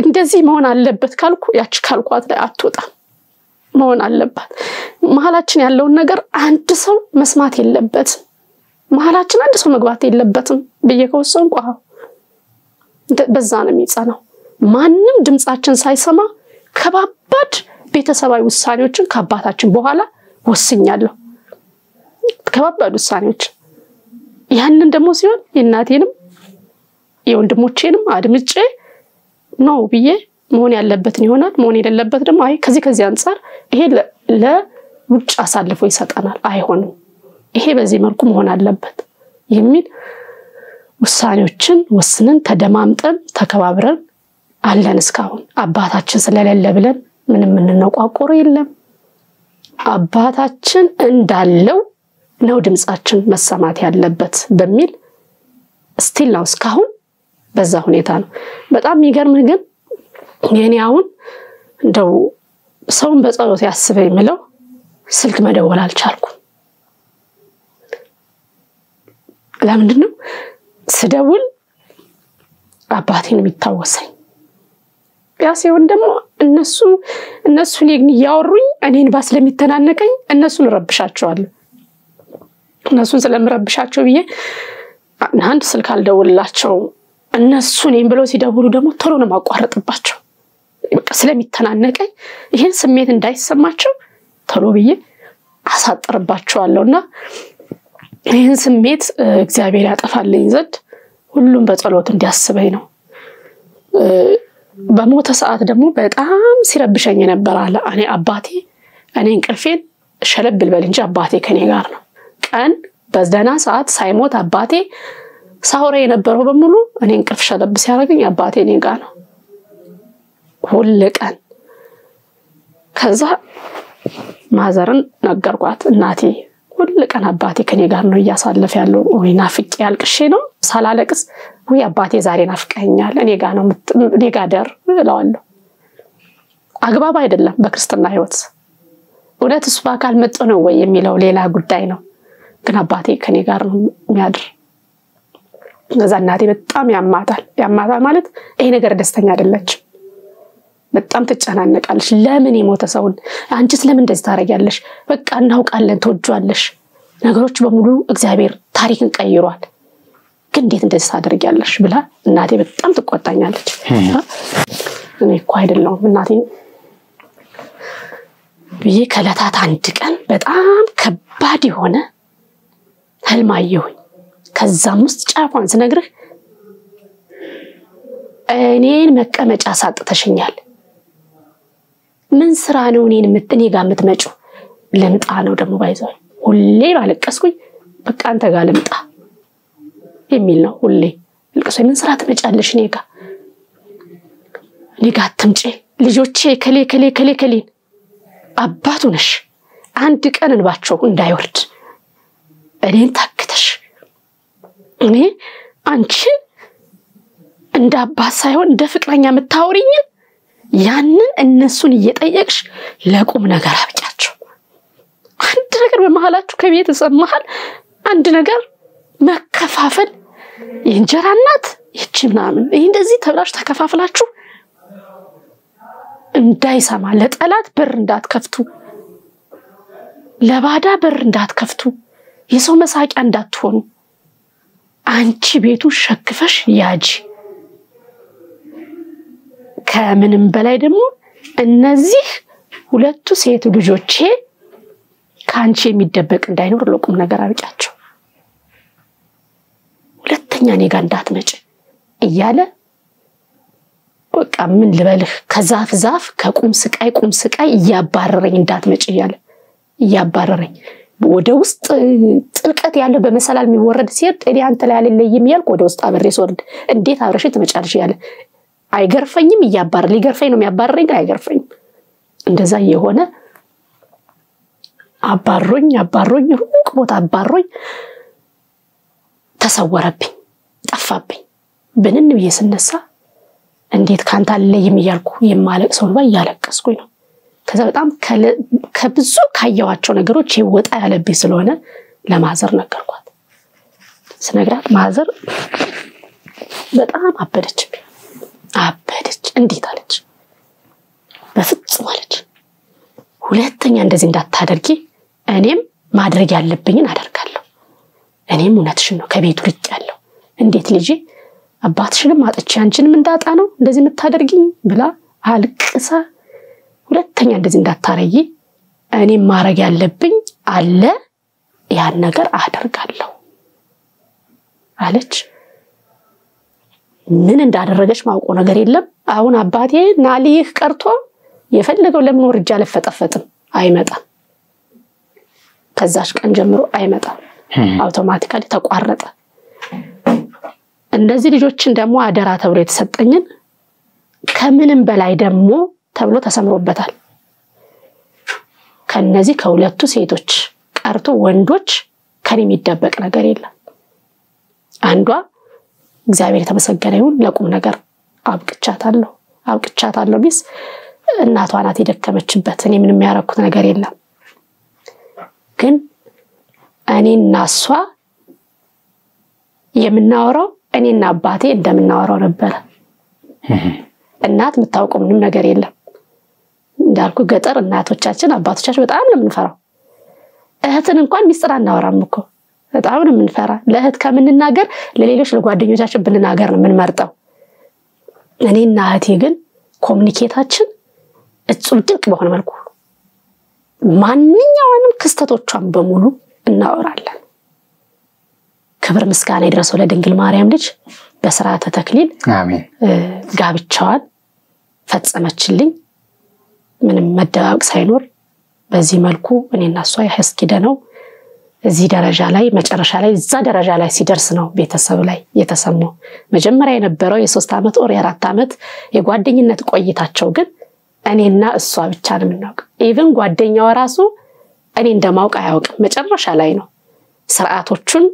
እንደዚህ መሆን አለበት ካልኩ ያቺ ካልኳት ላይ አትወጣም መሆን አለበት መሃላችን ያለውን ነገር አንድ ሰው መስማት የለበትም መሃላችን አንድ ሰው መግባት የለበትም በየከወሰንኩ በዛ ነው የሚጻነው ማንንም ድምጻችን ሳይሰማ ከባባድ ቤተሰባዊ ውሳኔዎችን ከአባታችን በኋላ ወስኛለሁ ከባባድ ውሳኔዎች ያንን ደግሞ ሲሆን እናቴንም የወንድሞቼንም አድምጬ ነው ብዬ መሆን ያለበትን ይሆናል መሆን የሌለበት ደግሞ አይ ከዚህ አንፃር ይሄ ለውጭ አሳልፎ ይሰጣናል አይሆንም ይሄ በዚህ መልኩ መሆን አለበት የሚል ውሳኔዎችን ወስነን ተደማምጠን ተከባብረን አለን እስካሁን አባታችን ስለሌለ ብለን ምንም እንነቋቆር የለም አባታችን እንዳለው ነው ድምጻችን መሰማት ያለበት በሚል ስቲል ነው እስካሁን በዛ ሁኔታ ነው በጣም የሚገርም ግን የኔ አሁን እንደው ሰውን በጸሎት ያስበኝ ምለው ስልክ መደወል አልቻልኩም ለምንድነው ስደውል አባቴን የሚታወሰኝ ያሲውን ደግሞ እነሱን ያወሩኝ እኔን ባስለሚተናነቀኝ እነሱን ረብሻቸዋለሁ እነሱን ስለምረብሻቸው ብዬ አንድ ስልክ አልደውልላቸው እነሱን ብለው ሲደውሉ ደግሞ ቶሎ ነው ማቋረጥባቸው በቃ ስለሚተናነቀኝ ይሄን ስሜት እንዳይሰማቸው ቶሎ ብዬ አሳጥርባቸዋለሁና ይሄን ስሜት እግዚአብሔር ያጠፋልኝ ዘንድ ሁሉም በጸሎት እንዲያስበኝ ነው በሞተ ሰዓት ደግሞ በጣም ሲረብሸኝ ነበር አለ እኔ አባቴ እኔ እንቅልፌን ሸለብል በል እንጂ አባቴ ከኔ ጋር ነው ቀን በዘና ሰዓት ሳይሞት አባቴ ሳውሬ የነበረው በሙሉ እኔ እንቅልፍ ሸለብ ሲያረጋኝ አባቴ እኔ ጋር ነው ሁሉ ቀን ከዛ ማዘርን ነገርኳት እናቴ ሁሉ ቀን አባቴ ከኔ ጋር ነው ያሳለፈ ያለው ወይ ናፍቄ ያልቅሼ ነው ሳላለቅስ ወይ አባቴ ዛሬ ናፍቀኛል እኔ ጋር ነው እኔ ጋር ደር እላለሁ አግባብ አይደለም በክርስትና ህይወት ወለት እሱ በአካል መጥቶ ነው ወይ የሚለው ሌላ ጉዳይ ነው ግን አባቴ ከኔ ጋር ነው የሚያድር ከዛ እናቴ በጣም ያማታል ማለት ይሄ ነገር ደስተኛ አይደለች በጣም ተጨናነቃለች ለምን የሞተ ሰውን አንቺስ ለምን እንደዚህ ታረጋለሽ በቃ እናውቃለን ተወጇለሽ ነገሮች በሙሉ እግዚአብሔር ታሪክን ቀይሯል ግን እንዴት እንደዚህ ታደርጊያለሽ ብላ እናቴ በጣም ትቆጣኛለች እኔ እኮ አይደለም እናቴ ብዬ ከለታት አንድ ቀን በጣም ከባድ የሆነ ህልም አየሁኝ ከዛም ውስጥ ጫፏን ስነግርህ እኔን መቀመጫ ሳጥተሽኛል ምን ስራ ነው እኔን እኔ ጋር የምትመጪው ልምጣ ነው ደግሞ ባይዘው ሁሌ ባለቀስኩኝ በቃ አንተ ጋር ልምጣ የሚል ነው ሁሌ ልቀሰ ምን ስራ ትመጫለሽ እኔ ጋር አትምጪ ልጆቼ ከሌ አባቱ ነሽ አንድ ቀን እንባቸው እንዳይወርድ እኔን ታክተሽ እኔ አንቺ እንደ አባት ሳይሆን እንደ ፍቅረኛ የምታወሪኝ ያንን እነሱን እየጠየቅሽ ለቁም ነገር አብቂያቸው አንድ ነገር በመሃላችሁ ከቤት ተሰማሃል አንድ ነገር መከፋፈል የእንጀራ እናት ይችምናምን እንደዚህ ተብላሽ ተከፋፍላችሁ እንዳይሰማ ለጠላት በር እንዳትከፍቱ ለባዳ በር እንዳትከፍቱ የሰው መሳቂያ እንዳትሆኑ አንቺ ቤቱ ሸክፈሽ ያጂ ከምንም በላይ ደግሞ እነዚህ ሁለቱ ሴት ልጆቼ ካንቺ የሚደበቅ እንዳይኖር ለቁም ነገር አብቂያቸው ሁለተኛ እኔ ጋር እንዳትመጪ እያለ በቃ ምን ልበልህ ከዛፍ ከቁም ስቃይ እያባረረኝ እንዳትመጪ እያባረረኝ ወደ ውስጥ ጥልቀት ያለው በመሰላል የሚወረድ ሲሄድ እኔ አንተ ላይ አልለይም ያልኩ ወደ ውስጥ አብሬ ስወርድ እንዴት አብረሽ ትመጫለሽ ያለ አይገርፈኝም እያባረረ ሊገርፈኝ ነው የሚያባረረኝ ግን አይገርፈኝም እንደዛ የሆነ አባሮኝ ሩቅ ቦታ አባሮኝ ተሰወረብኝ ጠፋብኝ ብንን ብየስነሳ እንዴት ካንተ አልለይም ያልኩ የማለቅሰው ነው ያለቀስኩኝ ነው ከዛ በጣም ከብዙ ካየዋቸው ነገሮች ይወጣ ያለብኝ ስለሆነ ለማዘር ነገርኳት ስነግራት ማዘር በጣም አበደች እንዴት አለች በፍጹም አለች ሁለተኛ እንደዚህ እንዳታደርጊ እኔም ማድረግ ያለብኝን አደርጋለሁ እኔም እውነትሽን ነው ከቤቱ ልጅ ያለው እንዴት ልጅ አባትሽንም አጥቼ አንቺንም እንዳጣ ነው እንደዚህ የምታደርጊኝ ብላ አልቅሳ ሁለተኛ እንደዚህ እንዳታረጊ እኔም ማድረግ ያለብኝ አለ ያን ነገር አደርጋለሁ አለች ምን እንዳደረገች ማውቆ ነገር የለም አሁን አባቴ ናሊህ ቀርቶ የፈለገው ለምን ወርጃ ለፈጠፈጥም አይመጣም ከዛሽ ቀን ጀምሮ አይመጣም አውቶማቲካሊ ተቋረጠ እንደዚህ ልጆችን ደግሞ አደራ ተብሎ የተሰጠኝን ከምንም በላይ ደግሞ ተብሎ ተሰምሮበታል ከነዚህ ከሁለቱ ሴቶች ቀርቶ ወንዶች ከኔ የሚደበቅ ነገር የለም አንዷ እግዚአብሔር የተመሰገነ ይሁን ለቁም ነገር አብቅቻታለሁ ቢስ እናቷ ናት የደከመችበት እኔ ምንም ያረኩት ነገር የለም ግን እኔና እሷ የምናወራው እኔና አባቴ እንደምናወራው ነበር እናት የምታውቀው ምንም ነገር የለም እንዳልኩ ገጠር እናቶቻችን አባቶቻችን በጣም ነው የምንፈራው እህትን እንኳን ሚስጥር አናወራም እኮ በጣም ነው የምንፈራ ለእህት ከምንናገር ለሌሎች ለጓደኞቻችን ብንናገር ነው የምንመርጠው እኔና እህቴ ግን ኮሙኒኬታችን እጹብ ድንቅ በሆነ መልኩ ማንኛውንም ክስተቶቿን በሙሉ እናወራለን ክብር ምስጋና ይድረሰው ለድንግል ማርያም ልጅ በሥርዓተ ተክሊል
አሜን
ጋብቻዋን ፈጸመችልኝ ምንም መደባበቅ ሳይኖር በዚህ መልኩ እኔና እሷ ያስኪደነው እዚህ ደረጃ ላይ መጨረሻ ላይ እዛ ደረጃ ላይ ሲደርስ ነው ቤተሰብ ላይ የተሰማው መጀመሪያ የነበረው የ3 አመት ኦር የ4 አመት የጓደኝነት ቆይታቸው ግን እኔና እሷ ብቻ ነው የምናውቀው ኢቭን ጓደኛዋ ራሱ እኔ እንደማውቅ አያውቅም መጨረሻ ላይ ነው ስርዓቶቹን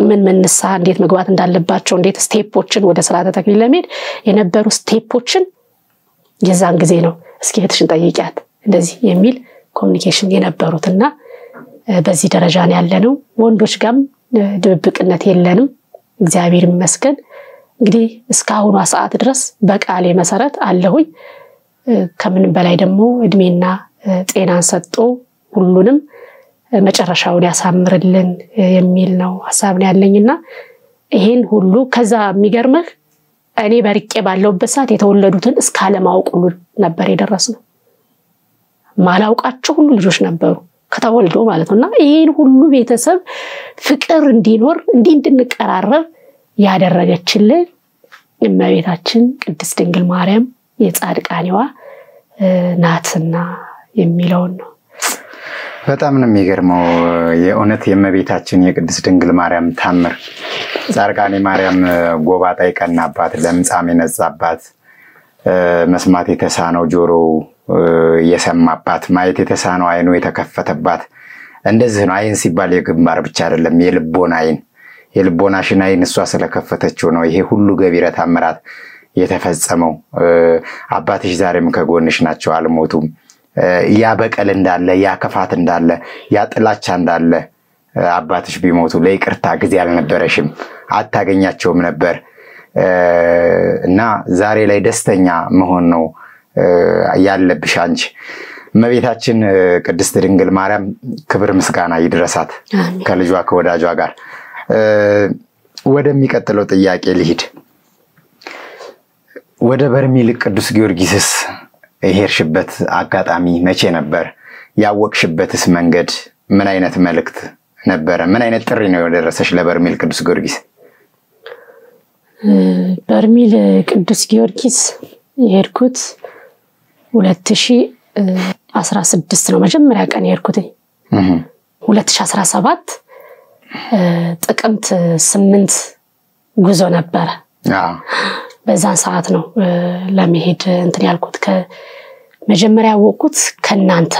ምን ንስሐ እንዴት መግባት እንዳለባቸው እንዴት ስቴፖችን ወደ ሥርዓተ ተክሊል ለመሄድ የነበሩ ስቴፖችን የዛን ጊዜ ነው እስኪ እህትሽን ጠይቂያት እንደዚህ የሚል ኮሙኒኬሽን የነበሩትና በዚህ ደረጃ ነው ያለነው ወንዶች ጋም ድብብቅነት የለንም እግዚአብሔር ይመስገን እንግዲህ እስካሁን ሰዓት ድረስ በቃሌ መሰረት አለሁኝ ከምንም በላይ ደግሞ እድሜና ጤናን ሰጥቶ ሁሉንም መጨረሻውን ያሳምርልን የሚል ነው ሐሳብ ነው ያለኝና ይሄን ሁሉ ከዛ የሚገርምህ እኔ በርቄ ባለውበት ሰዓት የተወለዱትን እስካለማውቅ ሁሉ ነበር የደረስነው ማላውቃቸው ሁሉ ልጆች ነበሩ ከተወልዶ ማለት ነውና ይሄን ሁሉ ቤተሰብ ፍቅር እንዲኖር እንድንቀራረብ ያደረገችልን እመቤታችን ቅድስት ድንግል ማርያም የጻድቃኔዋ ናትና የሚለው ነው
በጣም ነው የሚገርመው የእውነት የእመቤታችን የቅድስት ድንግል ማርያም ታምር ጻድቃኔ ማርያም ጎባጣ ይቀናባት ለምጻም የነጻባት መስማት የተሳነው ጆሮ የሰማባት ማየት የተሳነው አይኑ የተከፈተባት እንደዚህ ነው አይን ሲባል የግንባር ብቻ አይደለም የልቦናሽን አይን እሷ ስለከፈተችው ነው ይሄ ሁሉ ገቢረ ተአምራት የተፈጸመው አባትሽ ዛሬም ከጎንሽ ናቸው አልሞቱም ያ በቀል እንዳለ ያ ከፋት እንዳለ ያ ጥላቻ እንዳለ አባትሽ ቢሞቱ ለይቅርታ ጊዜ አልነበረሽም አታገኛቸውም ነበር እና ዛሬ ላይ ደስተኛ መሆን ነው ያለብሽ አንቺ እመቤታችን ቅድስት ድንግል ማርያም ክብር ምስጋና ይድረሳት ከልጇ ከወዳጇ ጋር ወደሚቀጥለው ጥያቄ ልሂድ ወደ በርሜል ቅዱስ ጊዮርጊስስ የሄድሽበት አጋጣሚ መቼ ነበር ያወቅሽበትስ መንገድ ምን አይነት መልእክት ነበር ምን አይነት ጥሪ ነው የደረሰሽ ለበርሜል ቅዱስ ጊዮርጊስ
በርሜል ቅዱስ ጊዮርጊስ የሄድኩት 2016 ነው መጀመሪያ ቀን የሄድኩት 2017 ጥቅምት 8 ጉዞ ነበር በዛን ሰዓት ነው ለመሄድ እንትን ያልኩት ከመጀመሪያ ወቁት ከናንተ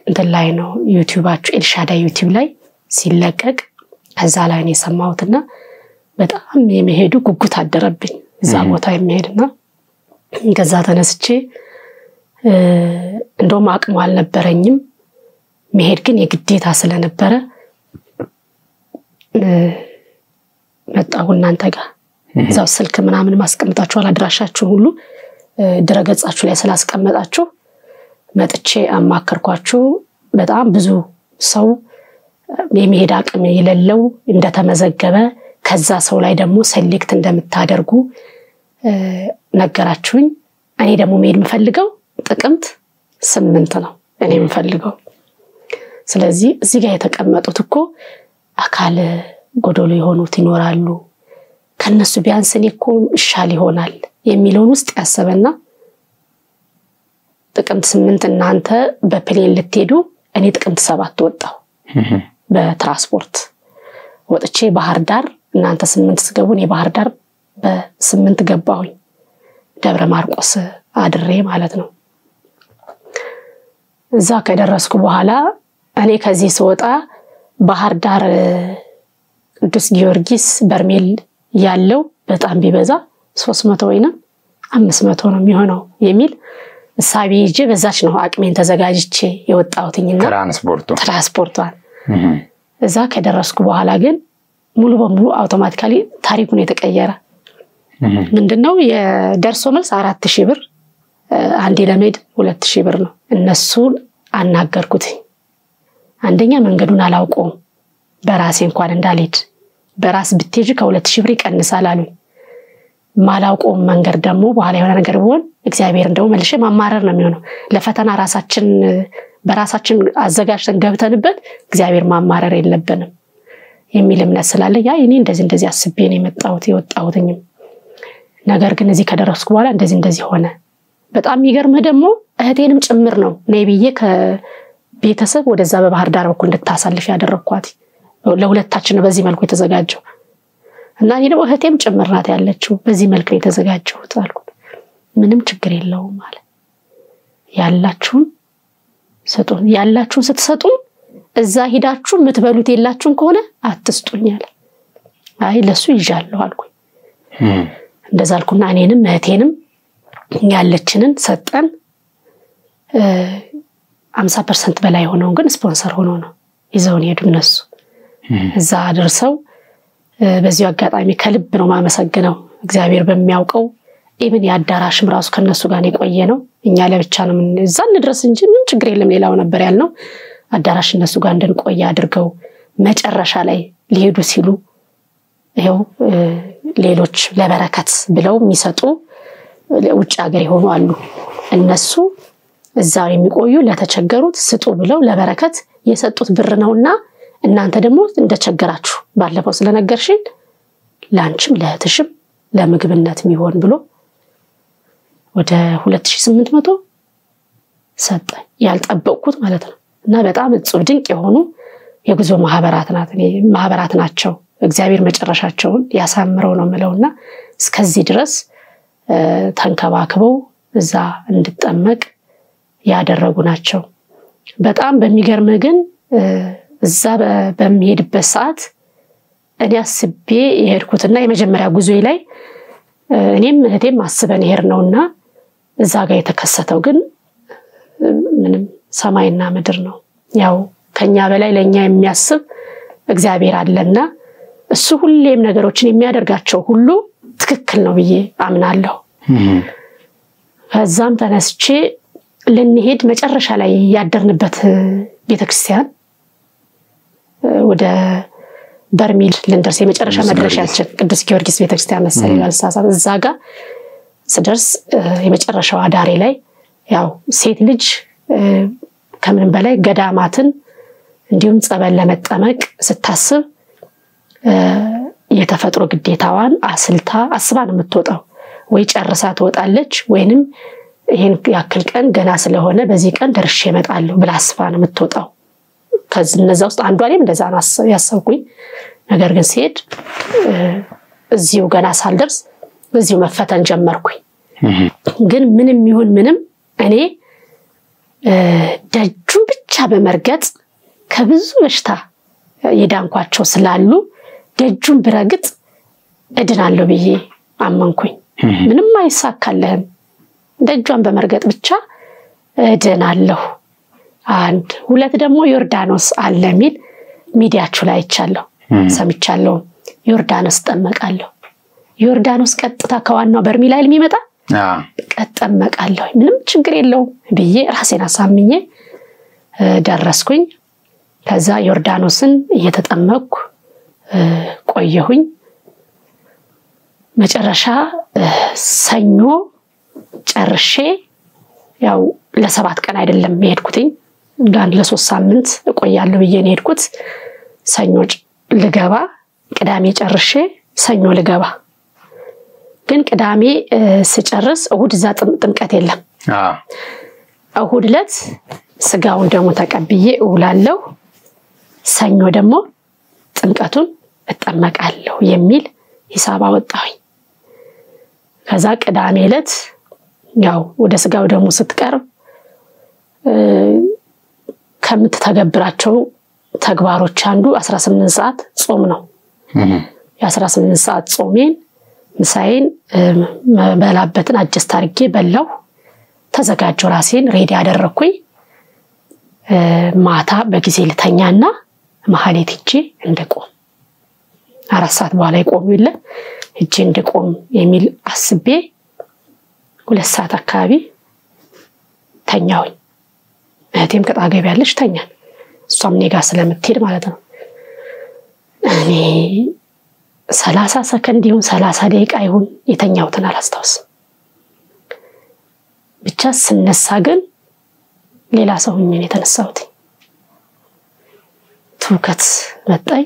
እንትን ላይ ነው ዩቲዩባችሁ ኤልሻዳይ ዩቲዩብ ላይ ሲለቀቅ ከዛ ላይ ነው የሰማሁትና በጣም የመሄዱ ጉጉት አደረብኝ እዛ ቦታ የመሄድና ከዛ ተነስቼ እንደውም አቅሙ አልነበረኝም መሄድ ግን የግዴታ ስለነበረ መጣሁ እናንተ ጋር እዛው ስልክ ምናምን ማስቀምጣችሁ አላድራሻችሁ ሁሉ ድረገጻችሁ ላይ ስላስቀመጣችሁ መጥቼ አማከርኳችሁ በጣም ብዙ ሰው የመሄድ አቅም የሌለው እንደተመዘገበ ከዛ ሰው ላይ ደግሞ ሴሌክት እንደምታደርጉ ነገራችሁኝ እኔ ደግሞ መሄድ የምፈልገው ጥቅምት 8 ነው እኔ የምፈልገው ስለዚህ እዚህ ጋር የተቀመጡት እኮ አካል ጎዶሎ የሆኑት ይኖራሉ
ከነሱ ቢያንስ እኔ እኮ ይሻል ይሆናል የሚለውን ውስጥ ያሰበና ጥቅምት 8 እናንተ በፕሌን ልትሄዱ እኔ ጥቅምት 7 ወጣሁ በትራንስፖርት ወጥቼ ባህር ዳር እናንተ 8 ስገቡ እኔ ባህር ዳር በ8 ገባሁኝ ደብረ ማርቆስ አድሬ ማለት ነው እዛ ከደረስኩ በኋላ እኔ ከዚህ ስወጣ ባህር ዳር ቅዱስ ጊዮርጊስ በርሜል ያለው በጣም ቢበዛ 300 ወይንም 500 ነው የሚሆነው የሚል ሳቢ ይዤ በዛች ነው አቅሜን ተዘጋጅቼ የወጣሁትኝና ትራንስፖርቷን እዛ ከደረስኩ በኋላ ግን ሙሉ በሙሉ አውቶማቲካሊ ታሪኩን የተቀየረ ምንድነው የደርሶ መልስ 4000 ብር አንዴ ለመሄድ 2000 ብር ነው እነሱን አናገርኩት አንደኛ መንገዱን አላውቀውም በራሴ እንኳን እንዳልሄድ በራስ ብትሄጂ ከ2000 ብር ይቀንሳል አሉኝ ማላውቀው መንገድ ደግሞ በኋላ የሆነ ነገር ቢሆን እግዚአብሔር እንደው መልሼ ማማረር ነው የሚሆነው ለፈተና ራሳችን በራሳችን አዘጋጅተን ገብተንበት እግዚአብሔር ማማረር የለብንም የሚል እምነት ስላለ ያ እኔ እንደዚህ አስቤ ነው የወጣሁትኝም ነገር ግን እዚህ ከደረስኩ በኋላ እንደዚህ ሆነ በጣም ይገርም ደግሞ እህቴንም ጭምር ነው ነብዬ ከቤተሰብ ወደዛ በባህር ዳር በኩል እንድታሳልፍ ያደረኳት ለሁለታችን በዚህ መልኩ የተዘጋጀው እና እኔ ደግሞ እህቴም ጭምር ናት ያለችው በዚህ መልኩ የተዘጋጀው ታልኩት ምንም ችግር የለውም ማለት ያላችሁን ስትሰጡን እዛ ሄዳችሁ ምትበሉት የላችሁን ከሆነ አትስጡኛል አይ ለሱ ይዣለሁ አልኩኝ እንደዛ አልኩና እኔንም እህቴንም ያለችንን ሰጠን 50% በላይ ሆነው ግን ስፖንሰር ሆኖ ነው ይዘውን ሄዱ እነሱ እዛ አድርሰው በዚህ አጋጣሚ ከልብ ነው ማመሰግነው እግዚአብሔር በሚያውቀው ኢቭን ያዳራሽም ራሱ ከነሱ ጋር የቆየ ነው እኛ ለብቻ ነው እዛ እንድረስ እንጂ ምን ችግር የለም ሌላው ነበር ያልነው አዳራሽ እነሱ ጋር እንድንቆይ አድርገው መጨረሻ ላይ ሊሄዱ ሲሉ ይሄው ሌሎች ለበረከት ብለው የሚሰጡ ውጭ ሀገር ይሆኑ አሉ እነሱ እዛው የሚቆዩ ለተቸገሩት ስጡ ብለው ለበረከት የሰጡት ብር ነውና እናንተ ደግሞ እንደቸገራችሁ ባለፈው ስለነገርሽኝ ላንቺም ለእህትሽም ለምግብነት የሚሆን ብሎ ወደ 2800 ሰጠ ያልጠበቅኩት ማለት ነው እና በጣም እጹብ ድንቅ የሆኑ የጉዞ ማህበራት ናቸው እግዚአብሔር መጨረሻቸውን ያሳምረው ነው ምለውና እስከዚህ ድረስ ተንከባክበው እዛ እንድጠመቅ ያደረጉ ናቸው በጣም በሚገርም ግን እዛ በሚሄድበት ሰዓት እኔ አስቤ የሄድኩትና የመጀመሪያ ጉዞዬ ላይ እኔም እህቴም አስበን ይሄር ነውና እዛ ጋር የተከሰተው ግን ምንም ሰማይና ምድር ነው ያው ከኛ በላይ ለኛ የሚያስብ እግዚአብሔር አለና እሱ ሁሌም ነገሮችን የሚያደርጋቸው ሁሉ ትክክል ነው ብዬ አምናለሁ ከዛም ተነስቼ ለንሄድ መጨረሻ ላይ ያደርንበት ቤተክርስቲያን ወደ በርሜል ለንደርስ የመጨረሻ መድረሻችን ቅዱስ ጊዮርጊስ ቤተክርስቲያን መሰለኝ ያልሳሳት እዛ ጋር ስደርስ የመጨረሻው አዳሬ ላይ ያው ሴት ልጅ ከምን በላይ ገዳማትን እንዲሁም ጸበል ለመጠመቅ ስታስብ የተፈጥሮ ግዴታዋን አስባ ነው የምትወጣው ወይ ጨርሳ ትወጣለች ወይንም ይሄን ያክል ቀን ገና ስለሆነ በዚህ ቀን ደርሼ እመጣለሁ ብላ አስባ ነው የምትወጣው ከነዛ ውስጥ አንዷ ላይ እንደዛ ነው ያሰብኩኝ ነገር ግን ሲሄድ እዚሁ ገና ሳልደርስ እዚሁ መፈተን ጀመርኩኝ ግን ምንም ይሁን ምንም እኔ ደጁን ብቻ በመርገጥ ከብዙ በሽታ የዳንኳቸው ስላሉ ደጁን ብረግጥ እድናለሁ ብዬ አመንኩኝ ምንም አይሳካልህም ደጇን በመርገጥ ብቻ እድናለሁ አንድ ሁለት ደግሞ ዮርዳኖስ አለሚል ሚዲያቹ ላይ አይቻለሁ ሰምቻለሁ ዮርዳኖስ ጠመቃለሁ ዮርዳኖስ ቀጥታ ከዋናው በርሜል ላይ የሚመጣ ቀጠመቃለሁ ምንም ችግር የለውም ብዬ ራሴን አሳምኜ ደረስኩኝ ከዛ ዮርዳኖስን እየተጠመቅኩ ቆየሁኝ መጨረሻ ሰኞ ጨርሼ ያው ለ7 ቀን አይደለም የሄድኩትኝ ለ3 ሳምንት ቆያለሁ ብዬ ነው የሄድኩት ሰኞ ልገባ ቅዳሜ ጨርሼ ሰኞ ልገባ ግን ቅዳሜ ስጨርስ እሁድ እዛ ጥምቀት የለም እሁድ ዕለት ስጋውን ደግሞ ተቀብዬ እውላለሁ ሰኞ ደግሞ ጥምቀቱን እጠመቃለሁ የሚል ሂሳብ አወጣሁኝ ከዛ ቅዳሜ ዕለት ያው ወደ ስጋው ደግሞ ስትቀርብ ከምትተገብራቸው ተግባሮች አንዱ 18 ሰዓት ጾም ነው የ18 ሰዓት ጾሜን ምሳዬን በላበትን አጀስት አድርጌ በላው ተዘጋጀው ራሴን ሬዲ አደረኩኝ ማታ በጊዜ ልተኛና መሐሌት እጄ እንደቆም 4 ሰዓት በኋላ ይቆም ይለ እጄ እንደቆም የሚል አስቤ 2 ሰዓት አካባቢ ተኛሁኝ እህቴም ከጣገብ ያለች ተኛን እሷም ኔጋ ስለምትሄድ ማለት ነው እኔ 30 ሰከንድ ይሁን 30 ደቂቃ ይሁን የተኛውትን አላስታውስም ብቻ ስነሳ ግን ሌላ ሰው ሆኜ የተነሳሁት ትውከት መጣይ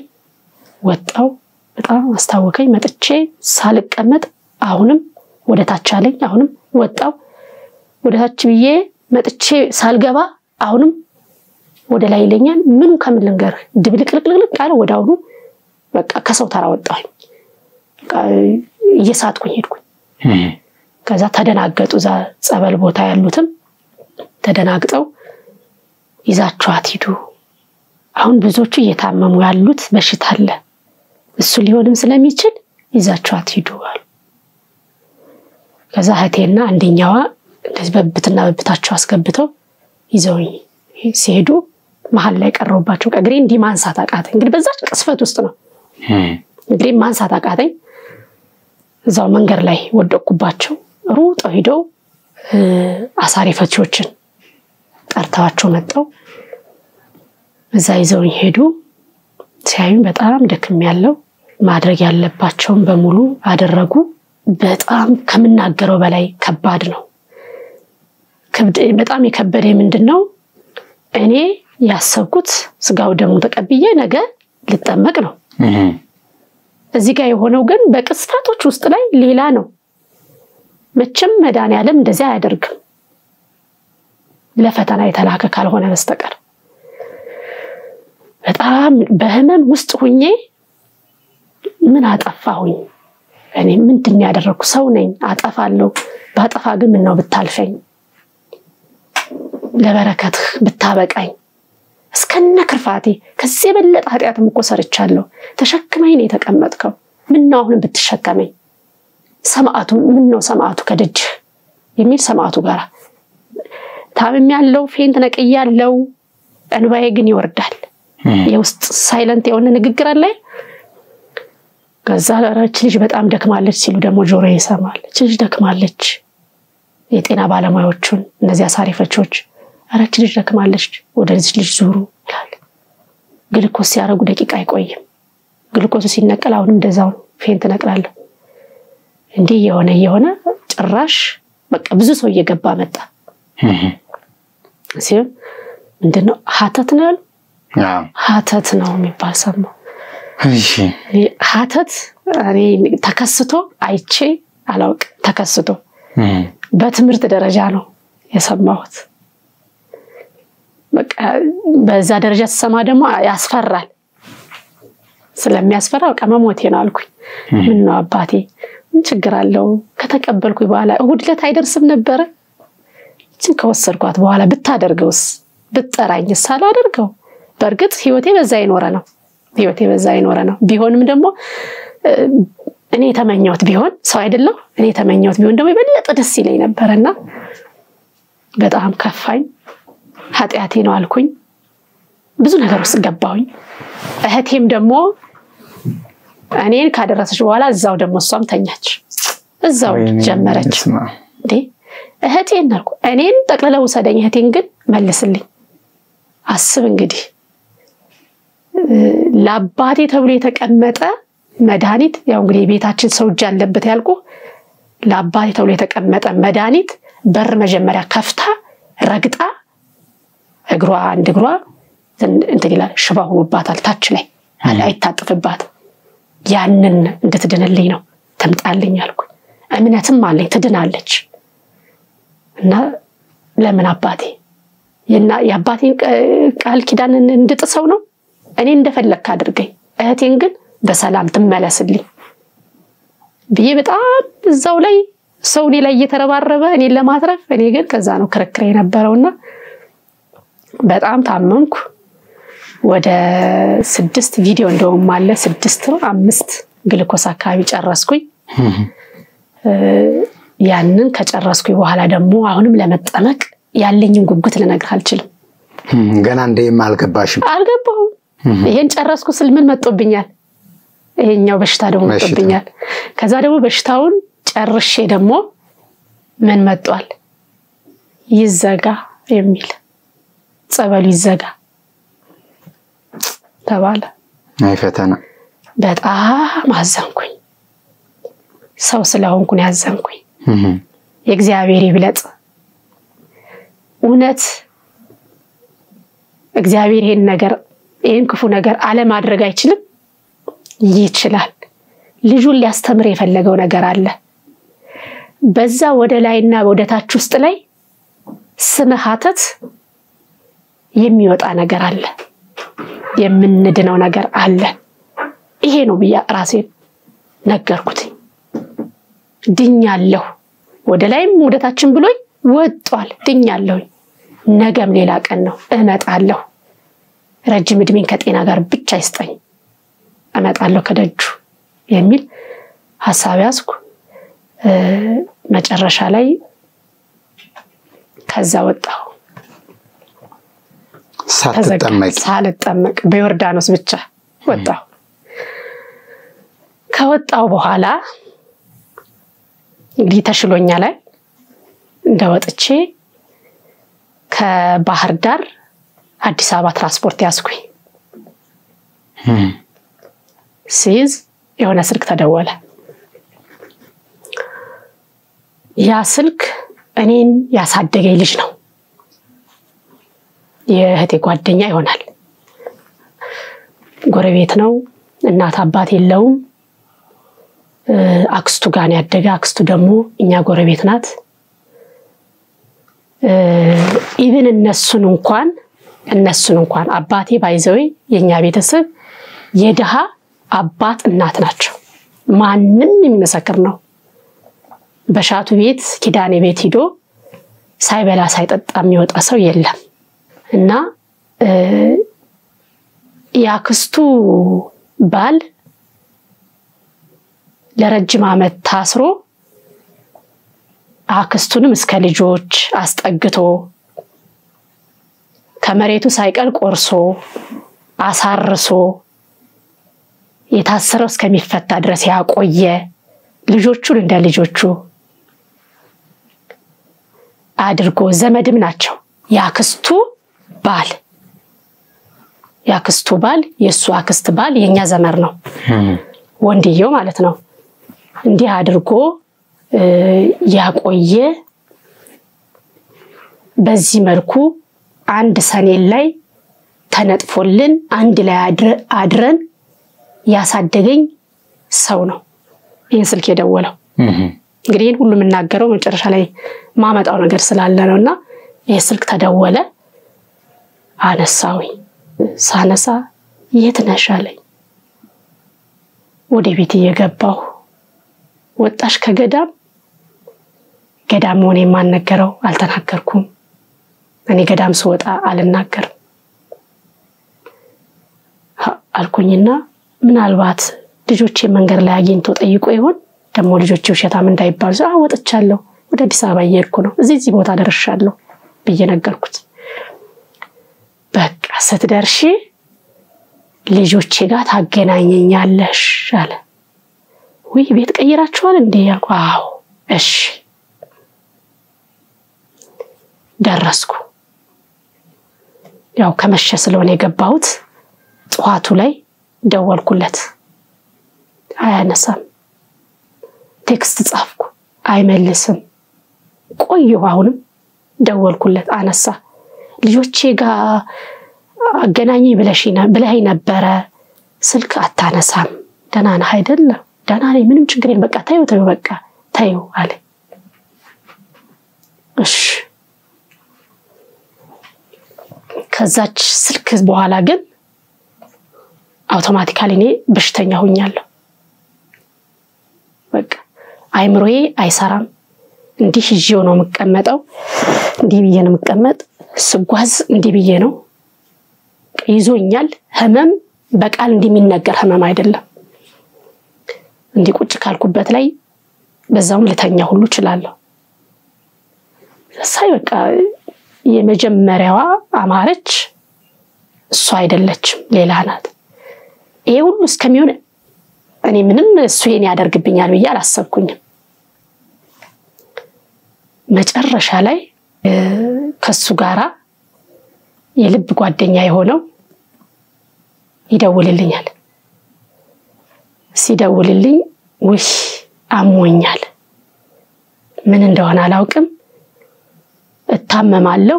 ወጣው በጣም አስታወከኝ መጥቼ ሳልቀመጥ አሁንም ወደ ታች አለኝ አሁንም ወጣው ወደ ታች ብዬ መጥቼ ሳልገባ አሁንም ወደ ላይ ይለኛል ምኑ ከምን ልንገር ድብልቅልቅልቅ አለ ወዳውኑ በቃ ከሰው ተራ ወጣኝ በቃ እየሳትኩኝ ሄድኩኝ ከዛ ተደናገጡ ዛ ጸበል ቦታ ያሉትም ተደናግጠው ይዛቿት ሂዱ አሁን ብዙዎቹ እየታመሙ ያሉት በሽታ አለ እሱ ሊሆንም ስለሚችል ይዛቿት ሂዱ አሉ ከዛ እህቴና አንደኛዋ እንደዚህ በብትና በብታቸው አስገብተው ይዘውኝ ሲሄዱ መሃል ላይ ቀረውባቸው ከግሬ እንዲ ማንሳት አቃተኝ እንግዲህ በዛች ቅስፈት ውስጥ ነው እንግዲህ ማንሳት አቃተኝ እዛው መንገር ላይ ወደቁባቸው ሩጠው ሄደው አሳሪ ፈቺዎችን ጠርታዋቸው መጣው እዛ ይዘውኝ ሄዱ ሲያዩኝ በጣም ደክም ያለው ማድረግ ያለባቸውን በሙሉ አደረጉ በጣም ከመናገረው በላይ ከባድ ነው በጣም የከበደ ምንድነው እኔ ያሰብኩት ስጋው ደሙ ተቀብዬ ነገ ልጠመቅ ነው እዚህ ጋር የሆነው ግን በቅስፋቶች ውስጥ ላይ ሌላ ነው መቼም መዳን ያለም እንደዚህ አያደርግም ለፈተና የተላከ ካልሆነ በስተቀር በጣም በህመም ውስጥ ሆኜ ምን አጠፋሁኝ እኔ ምንድነው ያደረኩ ሰው ነኝ አጠፋለሁ ባጠፋ ግን ምን ነው ብታልፈኝ ለበረከት ብታበቃኝ እስከነ ክርፋቴ ከዚህ በለጠ ኃጢያትም እኮ ሰርቻለሁ ተሸክመኝ ነው የተቀመጥከው ምን ነው አሁን ብትሸከመኝ ሰማዓቱ ምን ነው ሰማዓቱ ከደጅ የሚል ሰማዓቱ ጋር ታምም ያለው ፌንት ነቀያለው እንባዬ ግን ይወርዳል የውስጥ ሳይለንት የሆነ ንግግር አለ ከዛ ለራች ልጅ በጣም ደክማለች ሲሉ ደግሞ ጆሮ ይሰማል ልጅ ደክማለች የጤና ባለሙያዎቹን እነዚህ አሳሪፈቾች አራች ልጅ ደክማለች ወደዚህ ልጅ ዙሩ ይላል ግሉኮስ ያረጉ ደቂቃ አይቆይም ግሉኮስ ሲነቀል አሁንም እንደዛው ፌንት ነቅላለሁ እንዴ የሆነ ጭራሽ በቃ ብዙ ሰው እየገባ መጣ ሲል ምንድነው ሀተት ነው ሀተት ነው የሚባል ሰማው እሺ ሀተት እኔ ተከስቶ አይቼ አላውቅ ተከስቶ በትምህርት ደረጃ ነው የሰማሁት በቃ በዛ ደረጃ ተሰማ ደግሞ ያስፈራል ስለሚያስፈራው ቀመሞቴ ነው አልኩኝ ምን ነው አባቴ ምን ችግር አለው ከተቀበልኩኝ በኋላ እሁድ ዕለት አይደርስም ነበር እቺን ከወሰድኳት በኋላ ብታደርገውስ ብትጠራኝ ሳላደርገው በርግጥ ህይወቴ በዛ ይኖረ ነው ቢሆንም ደግሞ እኔ ተመኘሁት ቢሆን ሰው አይደለም እኔ ተመኘሁት ቢሆን ደግሞ በለጠ ደስ ይለኝ ነበርና በጣም ከፋኝ ኃጢያቴ ነው አልኩኝ ብዙ ነገር ውስጥ ገባሁኝ እህቴም ደግሞ እኔን ካደረሰች በኋላ እዛው ደግሞ እሷም ተኛች እዛው ጀመረች እንዴ እህቴን ነው እኔን ጠቅለለው ሰደኝ እህቴን ግን መልስልኝ አስብ እንግዲህ ለአባቴ ተብሎ የተቀመጠ መድኃኒት ያው እንግዲህ ቤታችን ሰው እጅ ያለበት ያልኩ ለአባቴ ተብሎ የተቀመጠ መድኃኒት በር መጀመሪያ ከፍታ ረግጣ እግሯ አንድግሯ እንትን ይላል ሽባ ሆኖባታል ታች ላይ አይታጥፍባት ያንን እንድትደነልኝ ነው ተምጣልኝ አልኩ እምነትም አለኝ ትድናለች እና ለምን አባቴ የአባቴን ቃል ኪዳን እንድጥሰው ነው እኔ እንደፈለክ አድርገኝ እህቴን ግን በሰላም ትመለስልኝ ብዬ በጣም እዛው ላይ ሰው ላይ እየተረባረበ እኔ ለማትረፍ እኔ ግን ከዛ ነው ክርክሬ ነበረውና በጣም ታመምኩ ወደ 6 ቪዲዮ እንደውም አለ 6 ነው 5 ግሉኮስ አካባቢ ጨረስኩኝ ያንን ከጨረስኩኝ በኋላ ደግሞ አሁንም ለመጠመቅ ያለኝን ጉጉት ልነግርህ አልችልም
ገና እንደም አልገባሽም
አልገባው ይሄን ጨረስኩ ስል ምን መጥቶብኛል ይሄኛው በሽታ ደግሞ መጥቶብኛል ከዛ ደግሞ በሽታውን ጨርሼ ደግሞ ምን መጥቷል ይዘጋ የሚል ጸበሉ ይዘጋ ተባለ
አይፈተና
በጣም አዘንኩኝ ሰው ስለሆንኩ ነው ያዘንኩኝ የእግዚአብሔር ይብለጥ እውነት እግዚአብሔር ይሄን ክፉ ነገር አለ ማድረግ አይችልም ይችላል ልጁን ሊያስተምር የፈለገው ነገር አለ በዛ ወደ ላይና ወደ ታች ውስጥ ላይ ስመሃተት የሚወጣ ነገር አለ የምንድነው ነገር አለ ይሄ ነው ብያ ራሴን ነገርኩት ድኛለሁ ወደ ላይም ወደ ታችም ብሎኝ ወጣል ድኛለሁ ነገም ሌላ ቀን ነው እመጣለሁ ረጅም እድሜን ከጤና ጋር ብቻ ይስጠኝ እመጣለሁ ከደጁ የሚል ሐሳብ ያስኩ መጨረሻ ላይ ከዛ ወጣው ሳልጠመቅ በዮርዳኖስ ብቻ ወጣው ከወጣው በኋላ እንግዲህ ተሽሎኛል እንደወጥቼ ከባህር ዳር አዲስ አበባ ትራንስፖርት ያስኩኝ ሲዝ የሆነ ስልክ ተደወለ ያ ስልክ እኔን ያሳደገኝ ልጅ ነው የእህቴ ጓደኛ ይሆናል ጎረቤት ነው እናት አባት የለውም አክስቱ ጋር ያደገ አክስቱ ደግሞ እኛ ጎረቤት ናት ኢቭን እነሱን እንኳን አባቴ ባይዘው የኛ ቤተሰብ የደሃ አባት እናት ናቸው ማንንም የሚመሰክር ነው በሻቱ ቤት ኪዳኔ ቤት ሄዶ ሳይበላ ሳይጠጣ የሚወጣ ሰው የለም እና ያክስቱ ባል ለረጅም ዓመት ታስሮ አክስቱንም እስከ ልጆች አስጠግቶ ከመሬቱ ሳይቀር ቆርሶ አሳርሶ የታሰረው እስከሚፈታ ድረስ ያቆየ ልጆቹን እንደ ልጆቹ አድርጎ ዘመድም ናቸው ያክስቱ ባል የሱ አክስት ባል የኛ ዘመር ነው ወንድየው ማለት ነው እንዲህ አድርጎ ያቆየ በዚህ መልኩ አንድ ሰኔል ላይ ተነጥፎልን አንድ ላይ አድረን ያሳደገኝ ሰው ነው ይሄን ስልክ የደወለው እንግዲህ ሁሉ ምናገረው መጨረሻ ላይ ማመጣው ነገር ስላለ ነውና ይሄ ስልክ ተደወለ አነሳውኝ ሳነሳ የት ነሽ አለኝ ወደ ቤት እየገባው ወጣሽ ከገዳም ሆኔ ማንነገረው አልተናገርኩም እኔ ገዳም ስወጣ አልናገርም አልኩኝና ምናልባት ልጆቼ መንገር ላይ አግኝቶ ጠይቆ ይሆን ደሞ ልጆቼ ውሸታም እንዳይባሉ ወጥቻለሁ ወደ አዲስ አበባ እየሄድኩ ነው እዚህ ቦታ ደርሻለሁ ብዬ ነገርኩት በቃ ስትደርሺ ልጆቼ ጋር ታገናኘኛለሽ አለ ወይ ቤት ቀይራችኋል እንዴ ያልኩ አዎ እሺ ደረስኩ ያው ከመሸ ስለሆነ የገባሁት ጧቱ ላይ ደወልኩለት አያነሳም ቴክስት ጻፍኩ አይመልስም ቆየሁ አሁንም ደወልኩለት አነሳ ልጆቼ ጋር አገናኘኝ ብለህ ነበረ ስልክ አታነሳም ደህና ነህ አይደል ደህና ነኝ ምንም ችግር የለም በቃ
ታዩ አለ እሺ ከዛች ስልክ በኋላ ግን አውቶማቲካሊ እኔ በሽተኛ ሆኛለሁ በቃ አይምሮዬ አይሰራም እንዲህ ይዤው ነው መቀመጠው እንዲህ ብዬ ነው መቀመጥ ስጓዝ እንዲህ ብዬ ነው ይዞኛል ህመም በቃል እንደሚነገር ህመም አይደለም እንዲህ ቁጭ ካልኩበት ላይ በዛውም ለተኛ ሁሉ ይችላልው ሳይ በቃ የመጀመሪያዋ አማረች እሷ አይደለችም ሌላ ናት ይሄ ሁሉ እስከሚሆን እኔ ምንም እሱ የኔ ያደርግብኛል ብዬ አላሰብኩኝም መጨረሻ ላይ ከሱ ጋራ የልብ ጓደኛ የሆነው ይደውልልኛል ሲደውልልኝ ውይ አሞኛል ምን እንደሆነ አላውቅም እታመማለሁ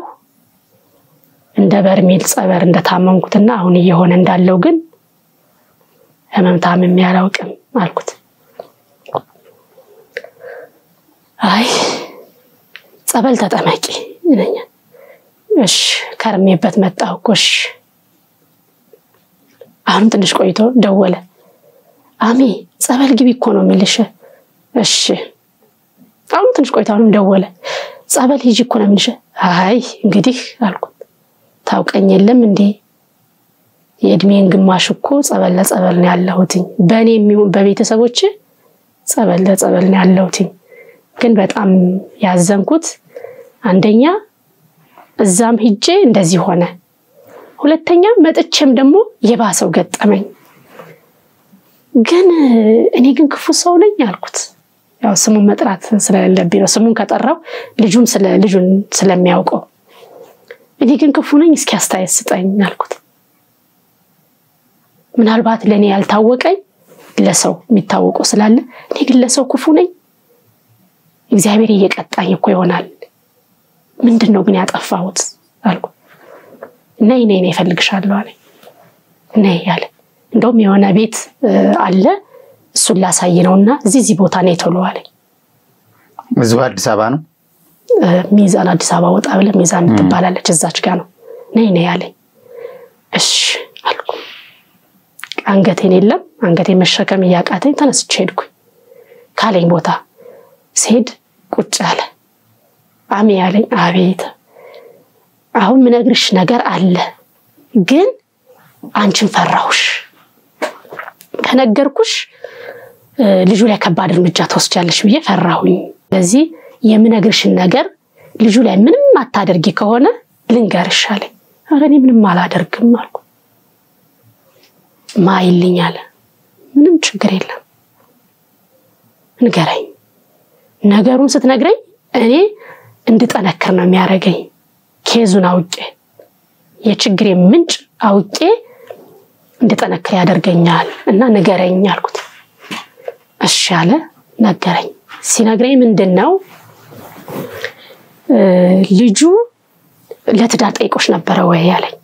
እንደ በርሜል ጸበር እንደታመምኩትና አሁን እየሆነ እንዳለው ግን ህመምታም የሚያላውቅም አልኩት አይ ጸበል ተጠመቂ ይለኛል እሺ ከርሜበት መጣው ኮሽ አሁን ትንሽ ቆይቶ ደወለ አሚ ጸበል ግቢ እኮ ነው የሚልሽ እሺ አሁን ትንሽ ቆይቶ አሁን ደወለ ጸበል ሂጂ እኮ ነው የሚልሽ አይ እንግዲህ አልኩት ታውቀኝ የለም እንዴ የእድሜን ግማሽ እኮ ጸበል ለጸበል ነው ያለሁት በእኔ የሚሆን በቤተሰቦቼ ጸበል ለጸበል ነው ያለሁት ግን በጣም ያዘንኩት አንደኛ እዛም ሂጄ እንደዚህ ሆነ ሁለተኛ መጥቼም ደግሞ የባሰው ገጠመኝ ግን እኔ ግን ክፉ ሰው ነኝ አልኩት ያው ስሙን መጥራት ስለሌለብኝ ነው ስሙን ከጠራው ልጁን ስለሚያውቀው እኔ ግን ክፉ ነኝ እስኪ አስተያየት ስጠኝ አልኩት ምናልባት ለኔ ያልታወቀኝ ለሰው የሚታወቀው ስላለ እኔ ግን ለሰው ክፉ ነኝ እግዚአብሔር እየቀጣኝ እኮ ይሆናል ምንድነው ግን ያጠፋሁት አልኩት ነይ እፈልግሻለሁ አለኝ ነይ ያለ እንደውም የሆነ ቤት አለ እሱን ላሳይ ነውና እዚህ ቦታ ነይ ቶሎ አለኝ
እዚሁ አዲስ አበባ ነው
ሚዛን አዲስ አበባ ወጣ ብለ ሚዛን ትባላለች እዛች ጋር ነው ነይ አለኝ እሺ አልኩ አንገቴን የለም አንገቴን መሸከም ያቃተኝ ተነስቼ ሄድኩ ካለኝ ቦታ ሲሄድ ቁጭ አለ አሚ ያለኝ አቤት አሁን ምነግርሽ ነገር አለ ግን አንቺን ፈራሁሽ ከነገርኩሽ ልጁ ላይ ከባድ እርምጃ ተወስጃለሽ ብዬ ፈራሁኝ ስለዚህ የምነግርሽን ነገር ልጁ ላይ ምንም አታደርጊ ከሆነ ልንገርሽ አለኝ ኧረ እኔ ምንም አላደርግም አልኩ ማይልኝ አለ ምንም ችግር የለም ንገረኝ ነገሩን ስትነግረኝ እኔ እንድጠነክር ነው የሚያረጋኝ ኬዙን አውቄ የችግሬ ምንጭ አውቄ እንድጠነክር ያደርገኛል እና ንገረኝ አልኩት እሺ አለ ነገረኝ ሲነግረኝ ምንድነው ልጁ ለትዳር ጠይቆሽ ነበር ወይ ያለኝ